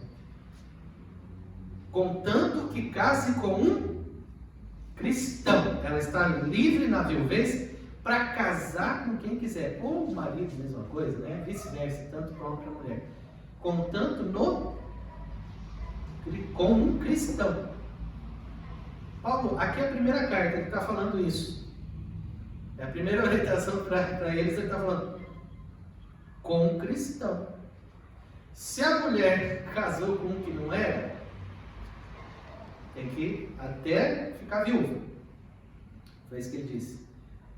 Contanto que case com um cristão. Ela está livre na viuvez para casar com quem quiser. Ou o marido, mesma coisa, né? Vice-versa, tanto para homem como para mulher. Contanto com um cristão. Paulo, aqui é a primeira carta, ele está falando isso. É a primeira orientação para eles, ele está falando com um cristão. Se a mulher casou com um que não era, tem que até ficar viúva. Foi isso que ele disse.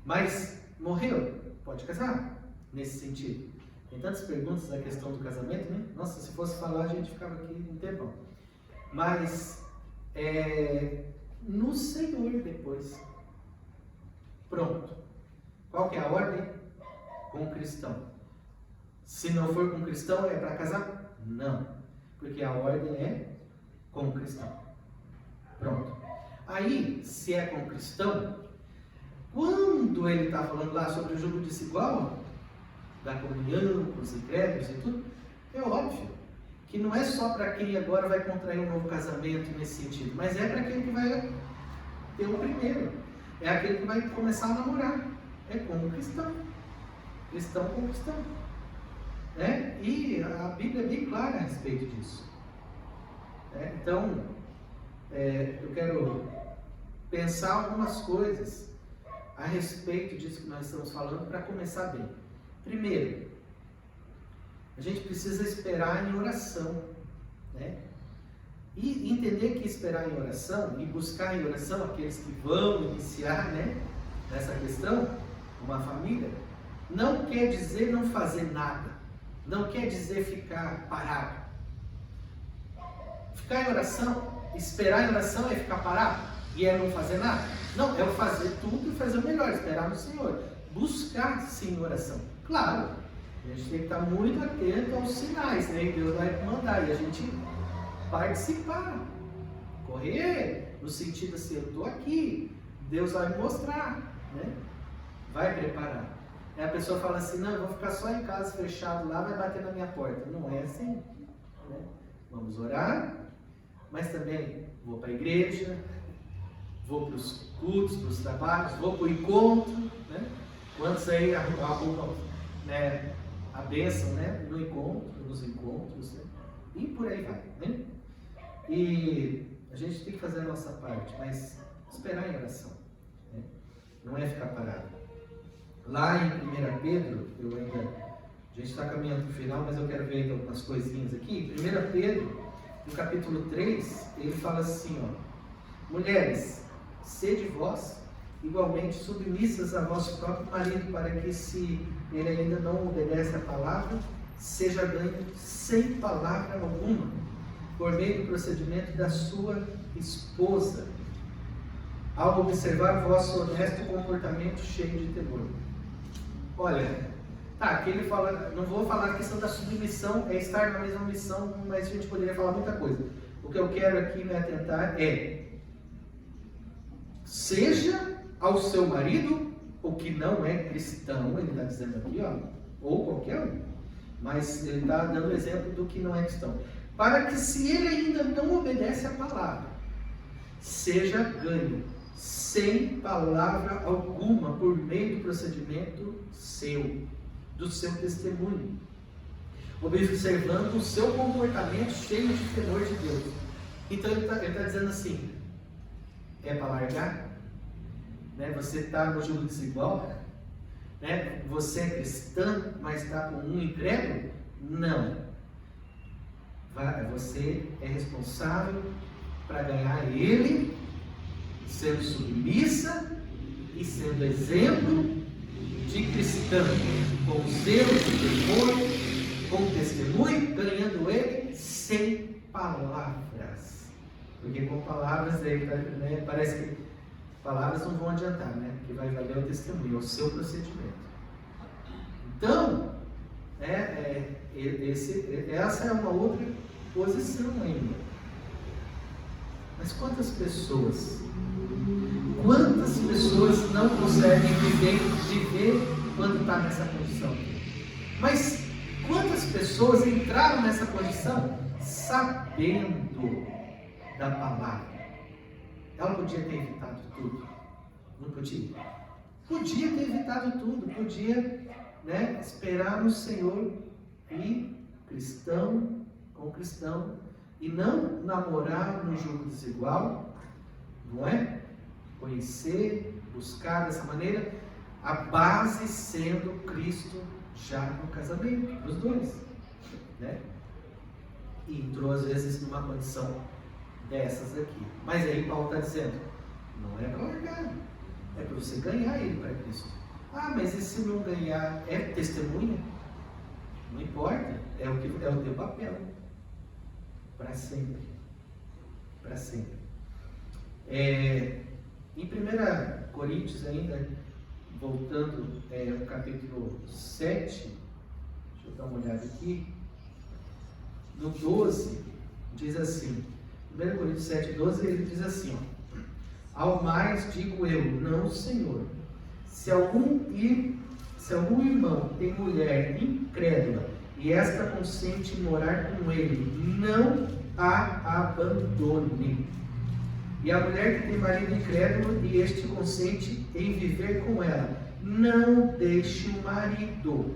Mas morreu, pode casar, nesse sentido. Tem tantas perguntas da questão do casamento, né? Nossa, se fosse falar, a gente ficava aqui um tempão. Mas, no Senhor depois. Pronto. Qual que é a ordem? Com o cristão. Se não for com o cristão, é para casar? Não. Porque a ordem é com o cristão. Pronto. Aí, se é com o cristão, quando ele está falando lá sobre o jugo desigual, da comunhão, com os incrédulos e tudo, é óbvio que não é só para quem agora vai contrair um novo casamento nesse sentido, mas é para aquele que vai ter o primeiro. É aquele que vai começar a namorar. É com o cristão. Cristão com cristão. Né? E a Bíblia é bem clara a respeito disso. Então, eu quero pensar algumas coisas a respeito disso que nós estamos falando para começar bem. Primeiro, a gente precisa esperar em oração, né? E entender que esperar em oração e buscar em oração aqueles que vão iniciar, né, nessa questão, uma família, não quer dizer não fazer nada, não quer dizer ficar parado. Ficar em oração, esperar em oração é ficar parado e é não fazer nada? Não, é fazer tudo e fazer o melhor, esperar no Senhor, buscar sim em oração. Claro, a gente tem que estar muito atento aos sinais, né? E Deus vai mandar e a gente participar, correr no sentido assim, eu estou aqui, Deus vai me mostrar, né? Vai preparar. Aí a pessoa fala assim, não, eu vou ficar só em casa fechado lá, vai bater na minha porta. Não é assim, né? Vamos orar, mas também vou para a igreja, vou para os cultos, para os trabalhos, vou para o encontro, né? Quantos aí arrumam, né, a bênção, né, no encontro, nos encontros, né? E por aí vai, né? E a gente tem que fazer a nossa parte, mas esperar em oração, né? Não é ficar parado. Lá em 1 Pedro, a gente está caminhando para o final, mas eu quero ver ainda algumas coisinhas aqui. 1 Pedro, no capítulo 3, ele fala assim, ó: mulheres, sede vós igualmente submissas a vosso próprio marido, para que, se ele ainda não obedece à palavra, seja ganho sem palavra alguma, por meio do procedimento da sua esposa, ao observar vosso honesto comportamento cheio de temor. Olha, aqui ele fala, não vou falar a questão da submissão, é estar na mesma missão, mas a gente poderia falar muita coisa. O que eu quero aqui me atentar é: seja ao seu marido, o que não é cristão, ele está dizendo aqui, ó, ou qualquer um, mas ele está dando exemplo do que não é cristão, para que, se ele ainda não obedece à palavra, seja ganho sem palavra alguma, por meio do procedimento seu, do seu testemunho, observando o seu comportamento cheio de temor de Deus. Então ele está dizendo assim: é para largar? Né? Você está no jugo desigual? Né? Você é cristã, mas está com um incrédulo? Não. Você é responsável para ganhar ele, sendo submissa e sendo exemplo de cristã, com zelo de temor, com testemunho, ganhando ele sem palavras. Porque com palavras, né, parece que palavras não vão adiantar, né? Porque vai valer o testemunho, é o seu procedimento. Então, Essa é uma outra posição ainda. Mas quantas pessoas não conseguem viver quando está nessa condição? Mas quantas pessoas entraram nessa condição sabendo da palavra? Ela podia ter evitado tudo? Não podia? Podia ter evitado tudo, podia, esperar no Senhor e cristão com cristão, e não namorar no jogo desigual, não é? Conhecer, buscar dessa maneira, a base sendo Cristo já no casamento, os dois, E entrou às vezes numa condição dessas aqui. Mas aí Paulo está dizendo, não é para largar, é para você ganhar ele para Cristo. Ah, mas e se não ganhar, é testemunha? Não importa, é o teu papel. Para sempre. Para sempre. Em 1 Coríntios ainda, voltando ao capítulo 7, deixa eu dar uma olhada aqui, no 12, diz assim, 1 Coríntios 7, 12, ele diz assim, ao mais digo eu, não Senhor, se algum irmão tem mulher incrédula, e esta consente em morar com ele, não a abandone. E a mulher que tem marido incrédulo, e este consente em viver com ela, não deixe o marido.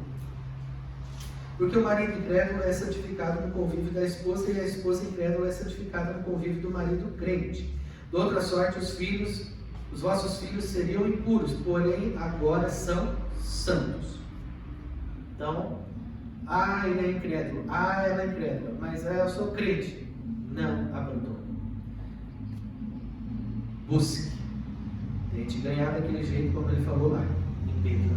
Porque o marido incrédulo é santificado no convívio da esposa, e a esposa incrédula é santificada no convívio do marido crente. De outra sorte, os vossos filhos seriam impuros, porém agora são santos. Então, ele é incrédulo, ela é incrédula, mas eu sou crente. Não abandone. Busque. Tente ganhar daquele jeito como ele falou lá em Pedro,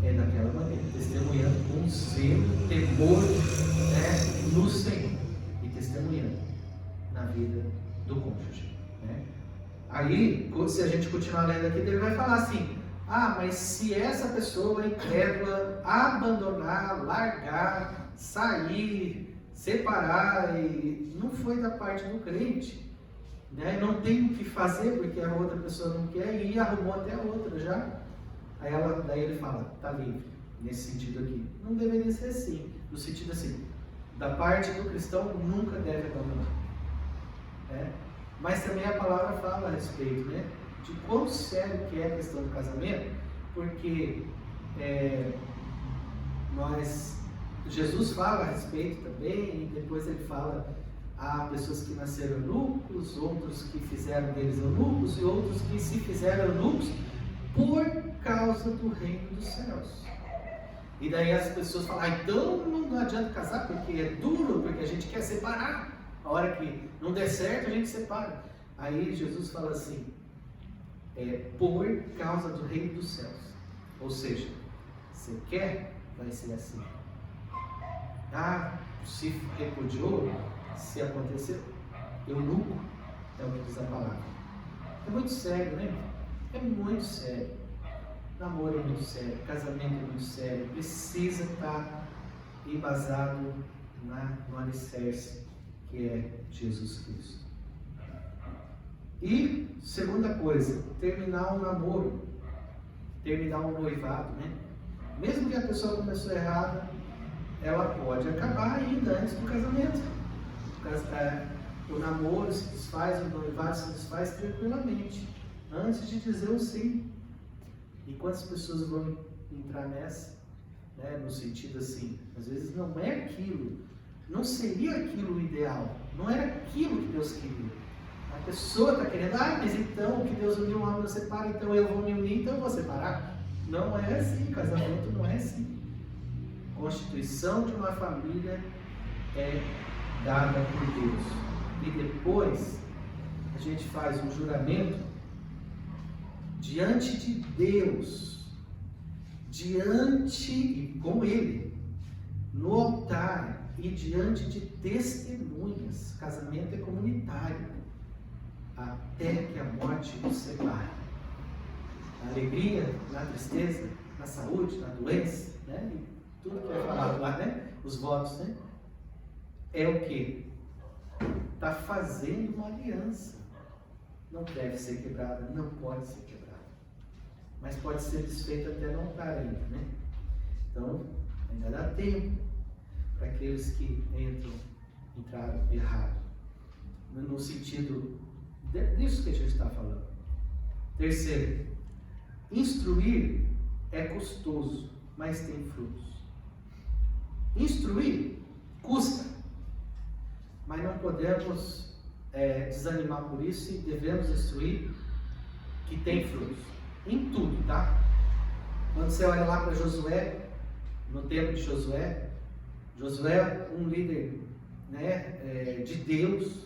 É daquela maneira, testemunhando com zelo, temor, no Senhor, e testemunhando na vida do cônjuge, Aí, se a gente continuar lendo aqui, ele vai falar assim, mas se essa pessoa incrédula abandonar, largar, sair, separar, e não foi da parte do crente, não tem o que fazer porque a outra pessoa não quer e arrumou até a outra já, daí ele fala, está livre, nesse sentido aqui. Não deveria ser assim, no sentido assim, da parte do cristão nunca deve abandonar, mas também a palavra fala a respeito, de quão sério que é a questão do casamento, porque Jesus fala a respeito também, e depois ele fala, há pessoas que nasceram eunucos, outros que fizeram deles eunucos, e outros que se fizeram eunucos por causa do reino dos céus. E daí as pessoas falam, então não adianta casar, porque é duro, porque a gente quer separar. A hora que não der certo, a gente separa. Aí Jesus fala assim, por causa do reino dos céus. Ou seja, você quer, vai ser assim. Se repudiou, se aconteceu, eunuco, é o que diz a palavra. É muito sério, É muito sério. Namoro é muito sério, casamento é muito sério. Precisa estar embasado no alicerce, que é Jesus Cristo. E, segunda coisa, terminar o namoro, terminar o noivado, Mesmo que a pessoa começou errada, ela pode acabar ainda antes do casamento. O namoro se desfaz, o noivado se desfaz tranquilamente, antes de dizer o sim. E quantas pessoas vão entrar nessa, no sentido assim, às vezes não é aquilo, não seria aquilo o ideal, não era aquilo que Deus queria. A pessoa está querendo, mas então o que Deus uniu, o homem não separa, então eu vou me unir, então eu vou separar. Não é assim, casamento não é assim. Constituição de uma família é dada por Deus. E depois a gente faz um juramento diante de Deus, e com Ele, no altar e diante de testemunhas. Casamento é comunitário, até que a morte nos separe. Na alegria, na tristeza, na saúde, na doença, tudo que é falado lá, né? Os votos, né? É o quê? Está fazendo uma aliança. Não deve ser quebrada, não pode ser quebrada. Mas pode ser desfeita até não estar ainda, né? Então, ainda dá tempo para aqueles que entraram errado. No sentido disso que a gente está falando. Terceiro, instruir é custoso, mas tem frutos. Instruir custa, mas não podemos desanimar por isso e devemos instruir que tem frutos. Em tudo, tá? Quando você olha lá para Josué, no tempo de Josué, Josué, um líder, né, de Deus,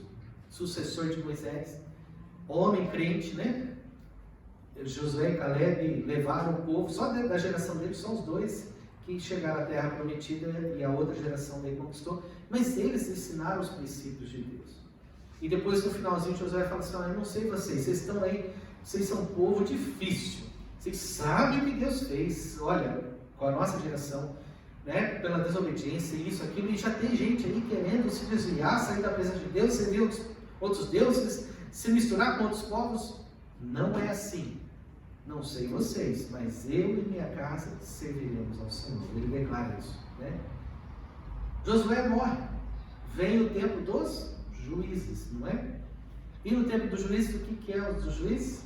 sucessor de Moisés, homem crente, né? Josué e Caleb levaram o povo, só da geração deles, são os dois que chegaram à terra prometida e a outra geração dele conquistou, mas eles ensinaram os princípios de Deus. E depois no finalzinho Josué fala assim: eu não sei vocês estão aí, vocês são um povo difícil, vocês sabem o que Deus fez, olha, com a nossa geração, né, pela desobediência, isso, aquilo, e já tem gente aí querendo se desviar, sair da presença de Deus, servir outros deuses, se misturar com outros povos. Não é assim. Não sei vocês, mas eu e minha casa serviremos ao Senhor. Ele declara isso, né? Josué morre. Vem o tempo dos juízes, não é? E no tempo dos juízes, o que é os juízes?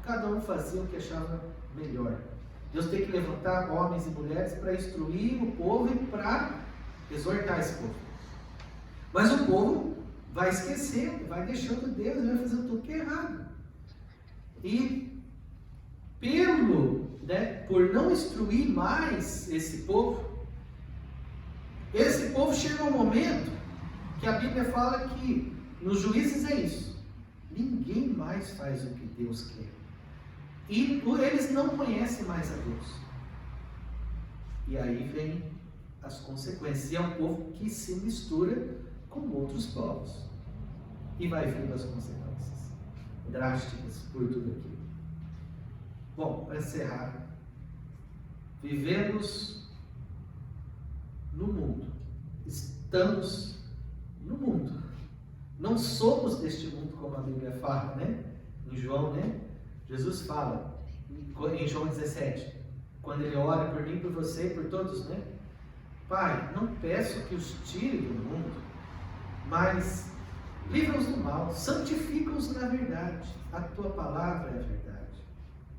Cada um fazia o que achava melhor. Deus tem que levantar homens e mulheres para instruir o povo e para exortar esse povo. Mas o povo vai esquecendo, vai deixando Deus, vai fazendo tudo que é errado. E por não instruir mais esse povo chega um momento que a Bíblia fala que nos juízes é isso. Ninguém mais faz o que Deus quer. E eles não conhecem mais a Deus. E aí vem as consequências. E é um povo que se mistura com outros povos. E vai vindo as consequências drásticas por tudo aquilo. Bom, para encerrar, vivemos no mundo. Estamos no mundo. Não somos deste mundo, como a Bíblia fala, né? Em João, né? Jesus fala, em João 17, quando ele ora por mim, por você e por todos, né? Pai, não peço que os tire do mundo, mas livra-os do mal, santifica-os na verdade. A tua palavra é a verdade.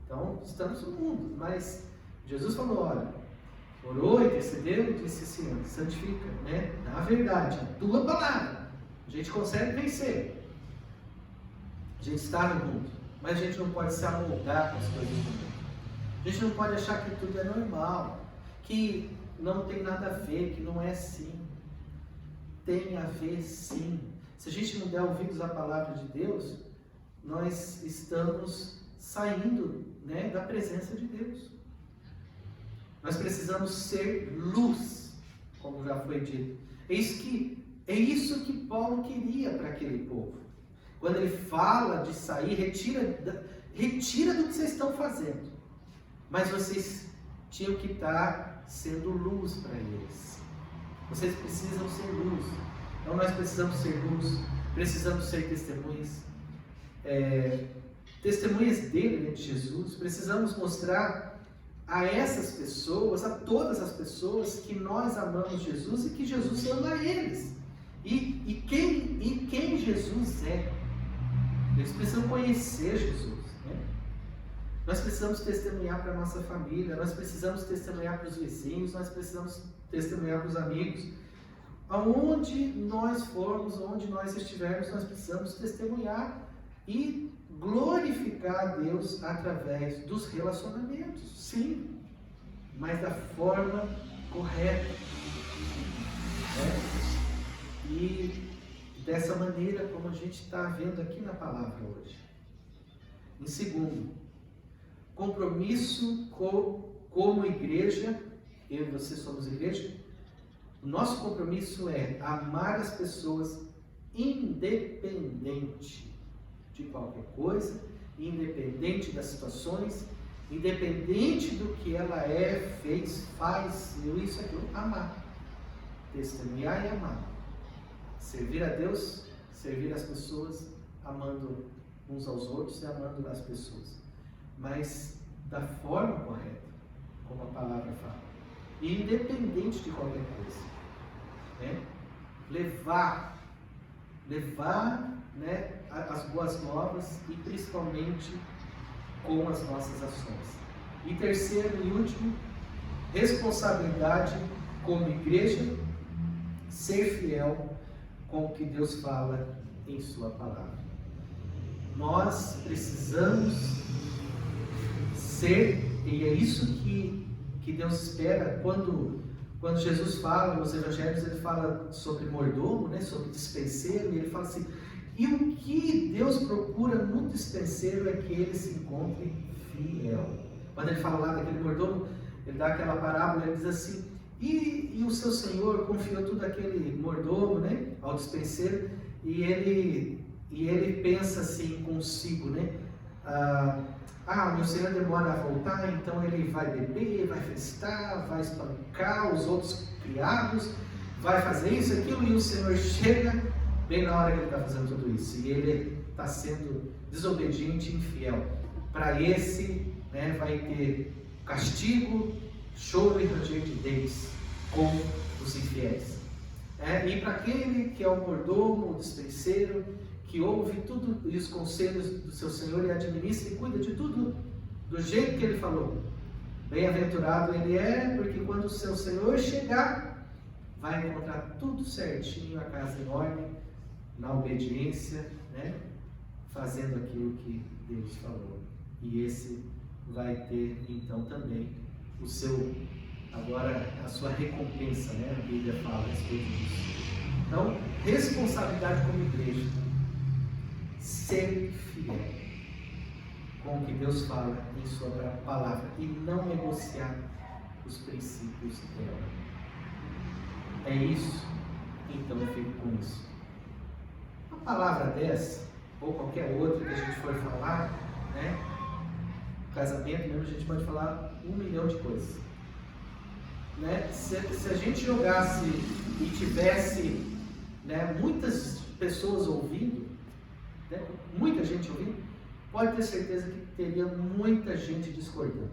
Então, estamos no mundo, mas Jesus falou, olha, orou, intercedeu e disse assim, santifica, né? Na verdade, a tua palavra. A gente consegue vencer. A gente está no mundo, mas a gente não pode se amoldar com as coisas do mundo. A gente não pode achar que tudo é normal, que não tem nada a ver, que não é assim. Tem a ver sim. Se a gente não der ouvidos à palavra de Deus, nós estamos saindo, né, da presença de Deus. Nós precisamos ser luz, como já foi dito. É isso que Paulo queria para aquele povo. Quando ele fala de sair, retira do que vocês estão fazendo. Mas vocês tinham que estar sendo luz para eles. Vocês precisam ser luz. Então nós precisamos ser luz, precisamos ser testemunhas. Testemunhas dele, né, de Jesus. Precisamos mostrar a essas pessoas, a todas as pessoas, que nós amamos Jesus e que Jesus ama eles. E quem Jesus é. Eles precisam conhecer Jesus, né? Nós precisamos testemunhar para a nossa família, nós precisamos testemunhar para os vizinhos, nós precisamos testemunhar para os amigos. Aonde nós formos, onde nós estivermos, nós precisamos testemunhar e glorificar a Deus através dos relacionamentos, sim, mas da forma correta, né? E dessa maneira como a gente está vendo aqui na palavra hoje. Em segundo, compromisso como igreja, eu e você somos igreja. O nosso compromisso é amar as pessoas independente de qualquer coisa, independente das situações, independente do que ela é, fez, faz, isso, aquilo, amar. Testemunhar e amar. Servir a Deus, servir as pessoas, amando uns aos outros e amando as pessoas. Mas da forma correta, como a palavra fala. E independente de qualquer coisa. Né? Levar, né, as boas novas e principalmente com as nossas ações. E terceiro e último, responsabilidade como igreja, ser fiel com o que Deus fala em sua palavra. Nós precisamos ser, e é isso que Deus espera quando Jesus fala nos evangelhos, ele fala sobre mordomo, né, sobre dispenseiro, e ele fala assim, e o que Deus procura no dispenseiro é que ele se encontre fiel. Quando ele fala lá daquele mordomo, ele dá aquela parábola, ele diz assim, e o seu senhor confiou tudo aquele mordomo, né, ao dispenseiro, e ele pensa assim consigo, né, meu senhor demora a voltar, então ele vai beber, vai festar, vai espancar os outros criados, vai fazer isso, aquilo, e o senhor chega bem na hora que ele está fazendo tudo isso, e ele está sendo desobediente e infiel. Para esse, né, vai ter castigo, choro e ranger de dentes com os infiéis. E para aquele que é o mordomo, o dispenseiro, que ouve tudo e os conselhos do seu Senhor e administra e cuida de tudo do jeito que ele falou. Bem-aventurado ele é, porque quando o seu Senhor chegar, vai encontrar tudo certinho, a casa em ordem, na obediência, né? Fazendo aquilo que Deus falou. E esse vai ter então também o seu, agora a sua recompensa, né? A Bíblia fala a respeito disso. Então, responsabilidade como igreja. Ser fiel com o que Deus fala em sua palavra e não negociar os princípios dela. É isso, então eu fico com isso. Uma palavra dessa, ou qualquer outra que a gente for falar, né? Casamento mesmo, a gente pode falar 1 milhão de coisas. Né? Se a gente jogasse e tivesse, né, muitas pessoas ouvindo, né, muita gente ouvindo, pode ter certeza que teria muita gente discordando,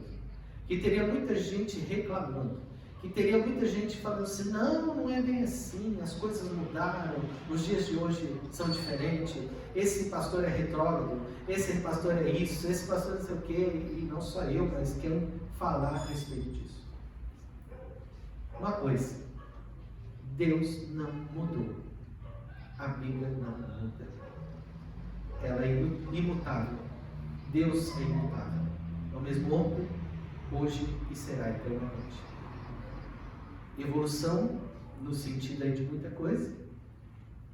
que teria muita gente reclamando, que teria muita gente falando assim, não é bem assim, as coisas mudaram, os dias de hoje são diferentes, esse pastor é retrógrado, esse pastor é isso, esse pastor não sei o quê, e não só eu, mas quero falar a respeito disso. Uma coisa, Deus não mudou, a Bíblia não muda. Ela é imutável. Deus é imutável. É o mesmo ontem, hoje e será eternamente. Evolução no sentido aí de muita coisa,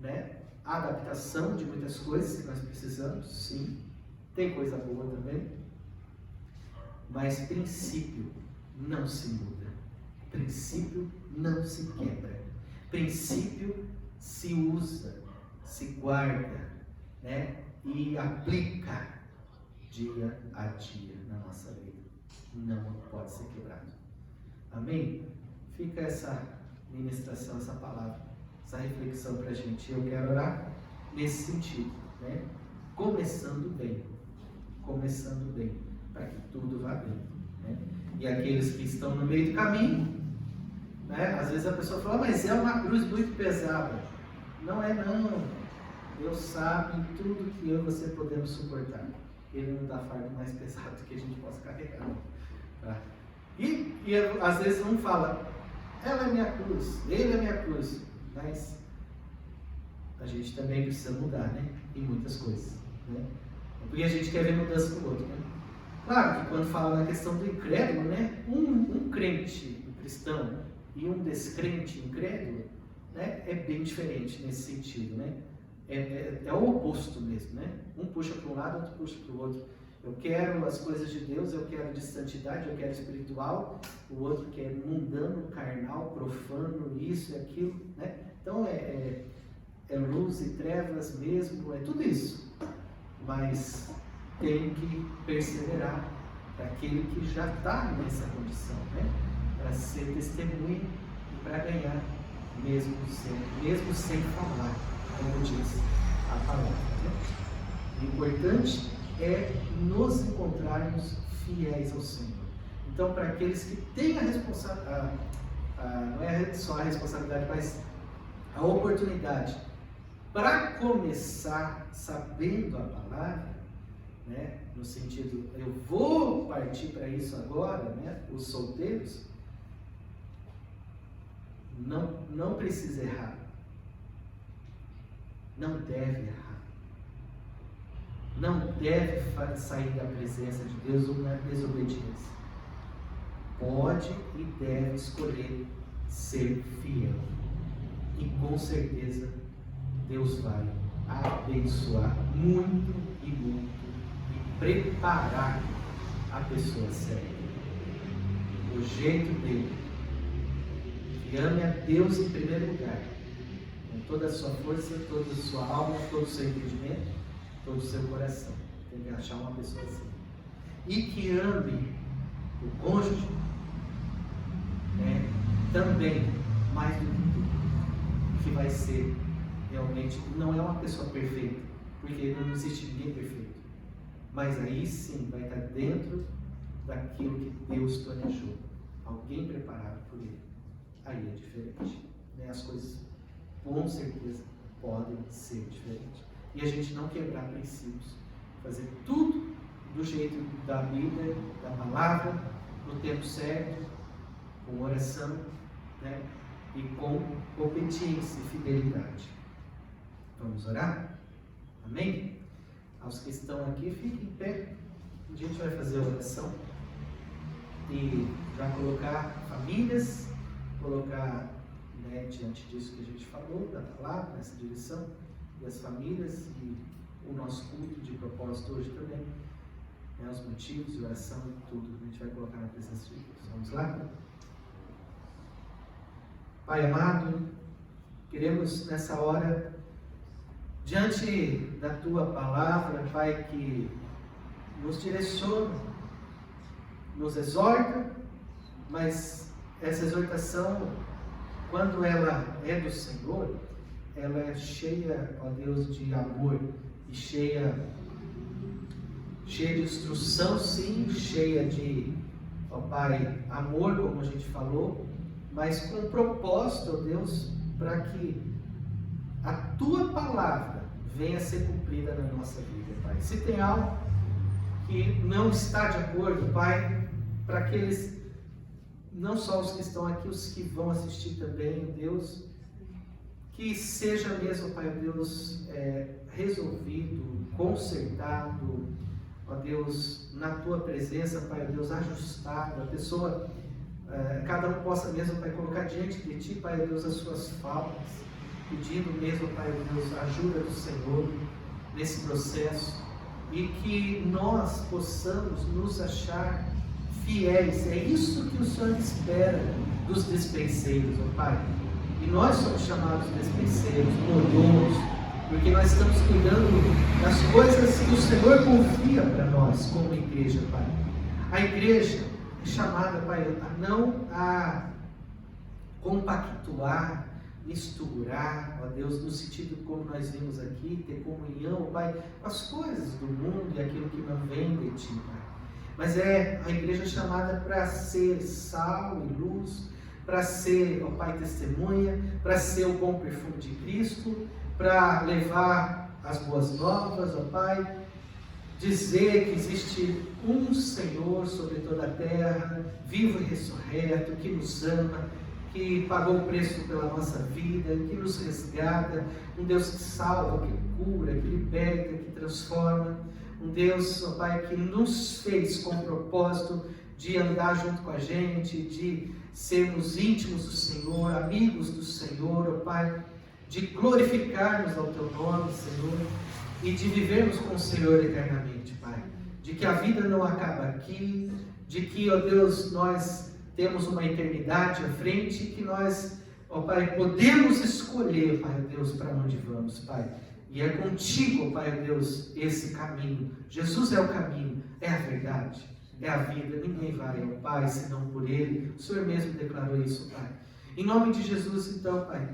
né? Adaptação de muitas coisas que nós precisamos, sim. Tem coisa boa também. Mas princípio não se muda. Princípio não se quebra. Princípio se usa, se guarda, né? E aplica dia a dia na nossa vida. Não pode ser quebrado. Amém? Fica essa ministração, essa palavra, essa reflexão para a gente. Eu quero orar nesse sentido, né? Começando bem, para que tudo vá bem, né? E aqueles que estão no meio do caminho, né? Às vezes a pessoa fala, mas é uma cruz muito pesada. Não é não. Deus sabe tudo que eu e você podemos suportar. Ele não dá fardo mais pesado que a gente possa carregar. Tá? E às vezes um fala, ela é minha cruz, ele é minha cruz. Mas a gente também precisa mudar, né? Em muitas coisas. Né? Porque a gente quer ver mudança no outro. Né? Claro que quando fala na questão do incrédulo, né? Um crente, um cristão, e um descrente, incrédulo, né? É bem diferente nesse sentido, né? É o oposto mesmo, né? Um puxa para um lado, outro puxa para o outro. Eu quero as coisas de Deus, eu quero de santidade, eu quero espiritual. O outro quer mundano, carnal, profano, isso e aquilo, né? Então é luz e trevas mesmo, é tudo isso. Mas tem que perseverar, para aquele que já está nessa condição, né? Para ser testemunha e para ganhar, mesmo sem falar, como diz a palavra. Né? O importante é nos encontrarmos fiéis ao Senhor. Então, para aqueles que têm a responsabilidade, não é só a responsabilidade, mas a oportunidade para começar sabendo a palavra, né? No sentido, eu vou partir para isso agora, né? Os solteiros, não precisa errar, não deve errar, não deve sair da presença de Deus ou na desobediência. Pode e deve escolher ser fiel. E com certeza Deus vai abençoar muito e preparar a pessoa certa. O jeito dele. Que ame a Deus em primeiro lugar. Com toda a sua força, toda a sua alma, todo o seu entendimento, todo o seu coração. Tem que achar uma pessoa assim. E que ame o cônjuge também, mais do que tudo. Que vai ser realmente, não é uma pessoa perfeita, porque não existe ninguém perfeito. Mas aí sim vai estar dentro daquilo que Deus planejou. Alguém preparado por Ele. Aí é diferente. Né? As coisas, com certeza, podem ser diferentes. E a gente não quebrar princípios. Fazer tudo do jeito da Bíblia, da palavra, no tempo certo, com oração, né? E com obediência e fidelidade. Vamos orar? Amém? Aos que estão aqui, fiquem em pé. A gente vai fazer a oração e já colocar famílias, colocar, né, diante disso que a gente falou, da palavra, nessa direção, e as famílias e o nosso culto de propósito hoje também, né, os motivos de oração e tudo, a gente vai colocar na presença de Deus. Vamos lá? Pai amado, queremos nessa hora, diante da Tua palavra, Pai, que nos direciona, nos exorta, mas essa exortação, quando ela é do Senhor, ela é cheia, ó Deus, de amor e cheia de instrução, sim, cheia de, ó Pai, amor, como a gente falou, mas com um propósito, ó Deus, para que a Tua palavra venha a ser cumprida na nossa vida, Pai. Se tem algo que não está de acordo, Pai, para aqueles, não só os que estão aqui, os que vão assistir também, Deus, que seja mesmo, Pai, Deus, resolvido, consertado, ó Deus, na Tua presença, Pai, Deus, ajustado, a pessoa, cada um possa mesmo, Pai, colocar diante de Ti, Pai, Deus, as suas faltas, pedindo mesmo, Pai, Deus, a ajuda do Senhor nesse processo e que nós possamos nos achar fiéis. É isso que o Senhor espera dos despenseiros, ó Pai. E nós somos chamados despenseiros, mordomos, porque nós estamos cuidando das coisas que o Senhor confia para nós como igreja, Pai. A igreja é chamada, Pai, a compactuar, misturar, ó Deus, no sentido como nós vimos aqui, ter comunhão, Pai, com as coisas do mundo e aquilo que não vem de Ti, Pai. Mas a igreja chamada para ser sal e luz, para ser, ó Pai, testemunha, para ser o bom perfume de Cristo, para levar as boas novas, ó Pai, dizer que existe um Senhor sobre toda a terra, vivo e ressurreto, que nos ama, que pagou o preço pela nossa vida, que nos resgata, um Deus que salva, que cura, que liberta, que transforma, um Deus, ó Pai, que nos fez com o propósito de andar junto com a gente, de sermos íntimos do Senhor, amigos do Senhor, ó Pai, de glorificarmos ao Teu nome, Senhor, e de vivermos com o Senhor eternamente, Pai. De que a vida não acaba aqui, de que, ó Deus, nós temos uma eternidade à frente, que nós, ó Pai, podemos escolher, Pai, Deus, para onde vamos, Pai. E é contigo, Pai, Deus, esse caminho. Jesus é o caminho, é a verdade é a vida. Ninguém vai ao Pai senão por Ele. O Senhor mesmo declarou isso, Pai. Em nome de Jesus, então, Pai,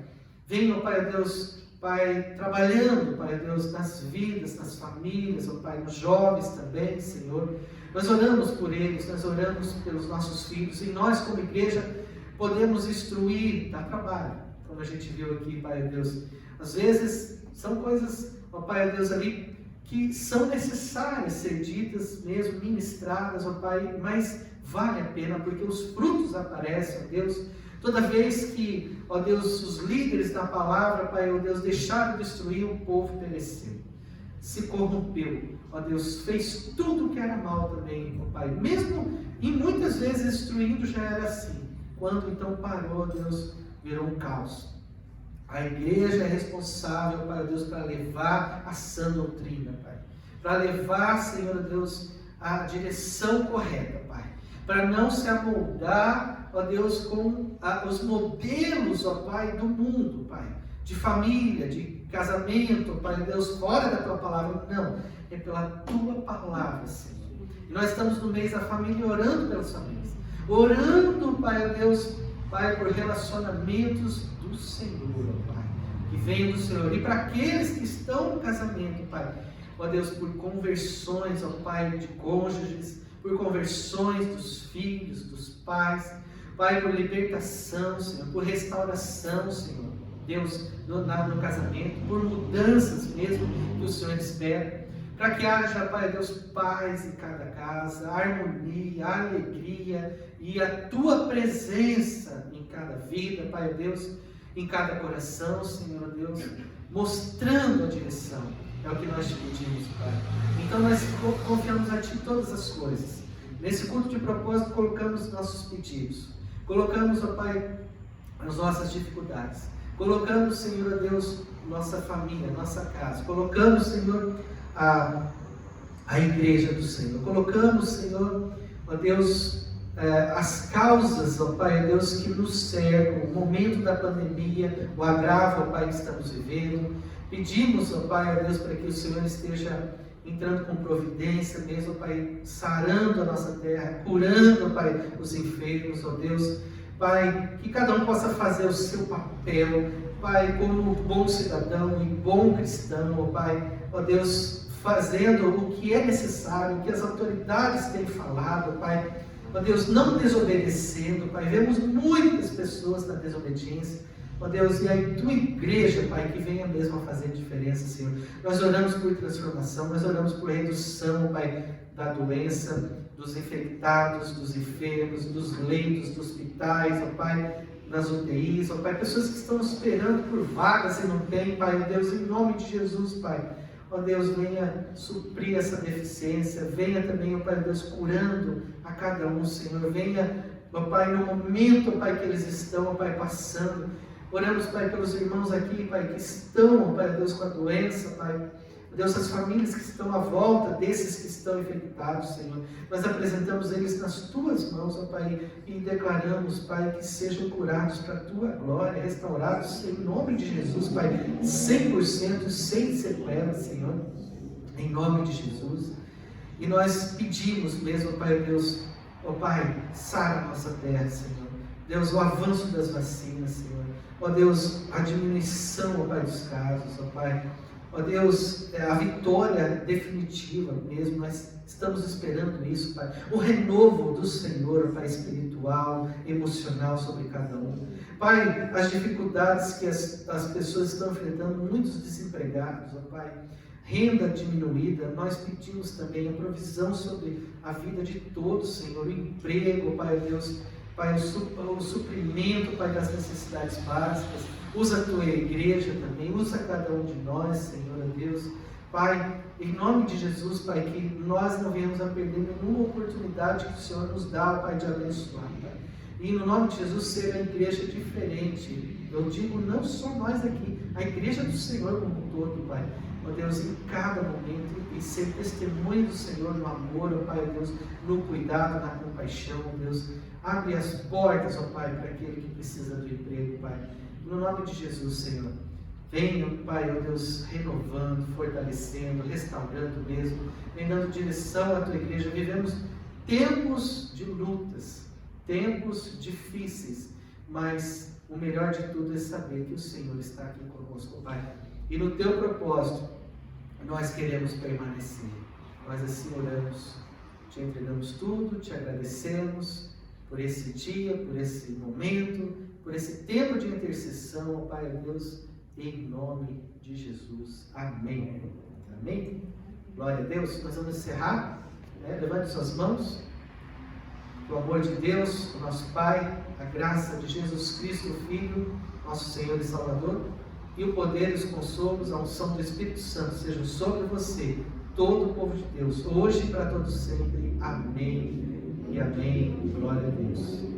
venha, ó Pai, Deus, Pai, trabalhando, Pai, Deus, nas vidas, nas famílias, ó Pai, nos jovens também, Senhor. Nós oramos por eles, nós oramos pelos nossos filhos, e nós, como igreja, podemos instruir, dar trabalho, como a gente viu aqui, Pai Deus. Às vezes, são coisas, ó Pai Deus, ali, que são necessárias ser ditas mesmo, ministradas, ó Pai, mas vale a pena, porque os frutos aparecem, ó Deus, toda vez que, ó Deus, os líderes da palavra, Pai, ó Deus, deixaram de instruir, o povo pereceu, se corrompeu, ó Deus, fez tudo o que era mal também, ó Pai, mesmo, e muitas vezes instruindo já era assim, quando então parou, ó Deus, virou um caos. A igreja é responsável, Pai Deus, para levar a sã doutrina, Pai. Para levar, Senhor Deus, a direção correta, Pai. Para não se amoldar, ó Deus, com os modelos, ó Pai, do mundo, Pai. De família, de casamento, Pai Deus, fora da Tua palavra. Não, é pela Tua palavra, Senhor. E nós estamos no mês da família orando pelas famílias. Orando, Pai Deus, Pai, por relacionamentos do Senhor, ó Pai, que vem do Senhor, e para aqueles que estão no casamento, Pai, ó Deus, por conversões, ó Pai, de cônjuges, por conversões dos filhos, dos pais, Pai, por libertação, Senhor, por restauração, Senhor, Deus, no casamento, por mudanças mesmo que o Senhor espera, para que haja, Pai Deus, paz em cada casa, harmonia, alegria e a Tua presença em cada vida, Pai Deus, em cada coração, Senhor Deus, mostrando a direção. É o que nós te pedimos, Pai. Então nós confiamos a Ti todas as coisas. Nesse culto de propósito, colocamos nossos pedidos. Colocamos, ó Pai, as nossas dificuldades. Colocamos, Senhor Deus, nossa família, nossa casa. Colocamos, Senhor, a igreja do Senhor. Colocamos, Senhor, ó Deus, as causas, ó Pai, Deus, que nos cercam, o momento da pandemia, o agravo, ó Pai, que estamos vivendo. Pedimos, ó Pai, ó Deus, para que o Senhor esteja entrando com providência mesmo, ó Pai, sarando a nossa terra, curando, ó Pai, os enfermos, ó Deus. Pai, que cada um possa fazer o seu papel, Pai, como bom cidadão e bom cristão, ó Pai, ó Deus, fazendo o que é necessário, o que as autoridades têm falado, Pai, ó Deus, não desobedecendo, Pai, vemos muitas pessoas na desobediência, ó Deus, e a Tua igreja, Pai, que venha mesmo a fazer diferença, Senhor. Nós oramos por transformação, nós oramos por redução, Pai, da doença, dos infectados, dos enfermos, dos leitos, dos hospitais, ó Pai, nas UTIs, ó Pai, pessoas que estão esperando por vagas e não tem, Pai, ó Deus, em nome de Jesus, Pai, ó Deus, venha suprir essa deficiência, venha também, ó Pai, Deus, curando a cada um, Senhor, venha, ó Pai, no momento, ó Pai, que eles estão, ó Pai, passando. Oramos, Pai, pelos irmãos aqui, Pai, que estão, Pai, Deus, com a doença, Pai. Deus, as famílias que estão à volta desses que estão infectados, Senhor. Nós apresentamos eles nas Tuas mãos, ó Pai, e declaramos, Pai, que sejam curados para a Tua glória, restaurados em nome de Jesus, Pai, 100%, sem sequelas, Senhor, em nome de Jesus. E nós pedimos mesmo, Pai, Deus, ó Pai, sara a nossa terra, Senhor. Deus, o avanço das vacinas, Senhor. Ó Deus, a diminuição, ó Pai, dos casos, ó Pai. Ó Deus, a vitória definitiva mesmo, nós estamos esperando isso, Pai. O renovo do Senhor, Pai, espiritual, emocional sobre cada um. Pai, as dificuldades que as pessoas estão enfrentando, muitos desempregados, ó Pai. Renda diminuída, nós pedimos também a provisão sobre a vida de todos, Senhor. O emprego, Pai, Deus, Pai, o suprimento, Pai, das necessidades básicas. Usa a Tua igreja também, usa cada um de nós, Senhor, Deus. Pai, em nome de Jesus, Pai, que nós não venhamos a perder nenhuma oportunidade que o Senhor nos dá, Pai, de abençoar, Pai. E no nome de Jesus, ser a igreja diferente. Eu digo não só nós aqui, a igreja do Senhor como um todo, Pai. Ó Deus, em cada momento, e ser testemunho do Senhor no amor, ó Pai, ó Deus, no cuidado, na compaixão, ó Deus. Abre as portas, ó Pai, para aquele que precisa do emprego, Pai. No nome de Jesus, Senhor, venha, Pai, ó Deus, renovando, fortalecendo, restaurando mesmo, vem dando direção à Tua igreja. Vivemos tempos de lutas, tempos difíceis, mas o melhor de tudo é saber que o Senhor está aqui conosco, Pai. E no teu propósito, nós queremos permanecer. Nós assim oramos, te entregamos tudo, te agradecemos por esse dia, por esse momento, por esse tempo de intercessão, Pai Deus, em nome de Jesus. Amém. Amém? Glória a Deus. Nós vamos encerrar. Levante suas mãos. O amor de Deus, o nosso Pai, a graça de Jesus Cristo, o Filho, nosso Senhor e Salvador, e o poder e os consolos, a unção do Espírito Santo sejam sobre você, todo o povo de Deus, hoje e para todos sempre. Amém e amém. Glória a Deus.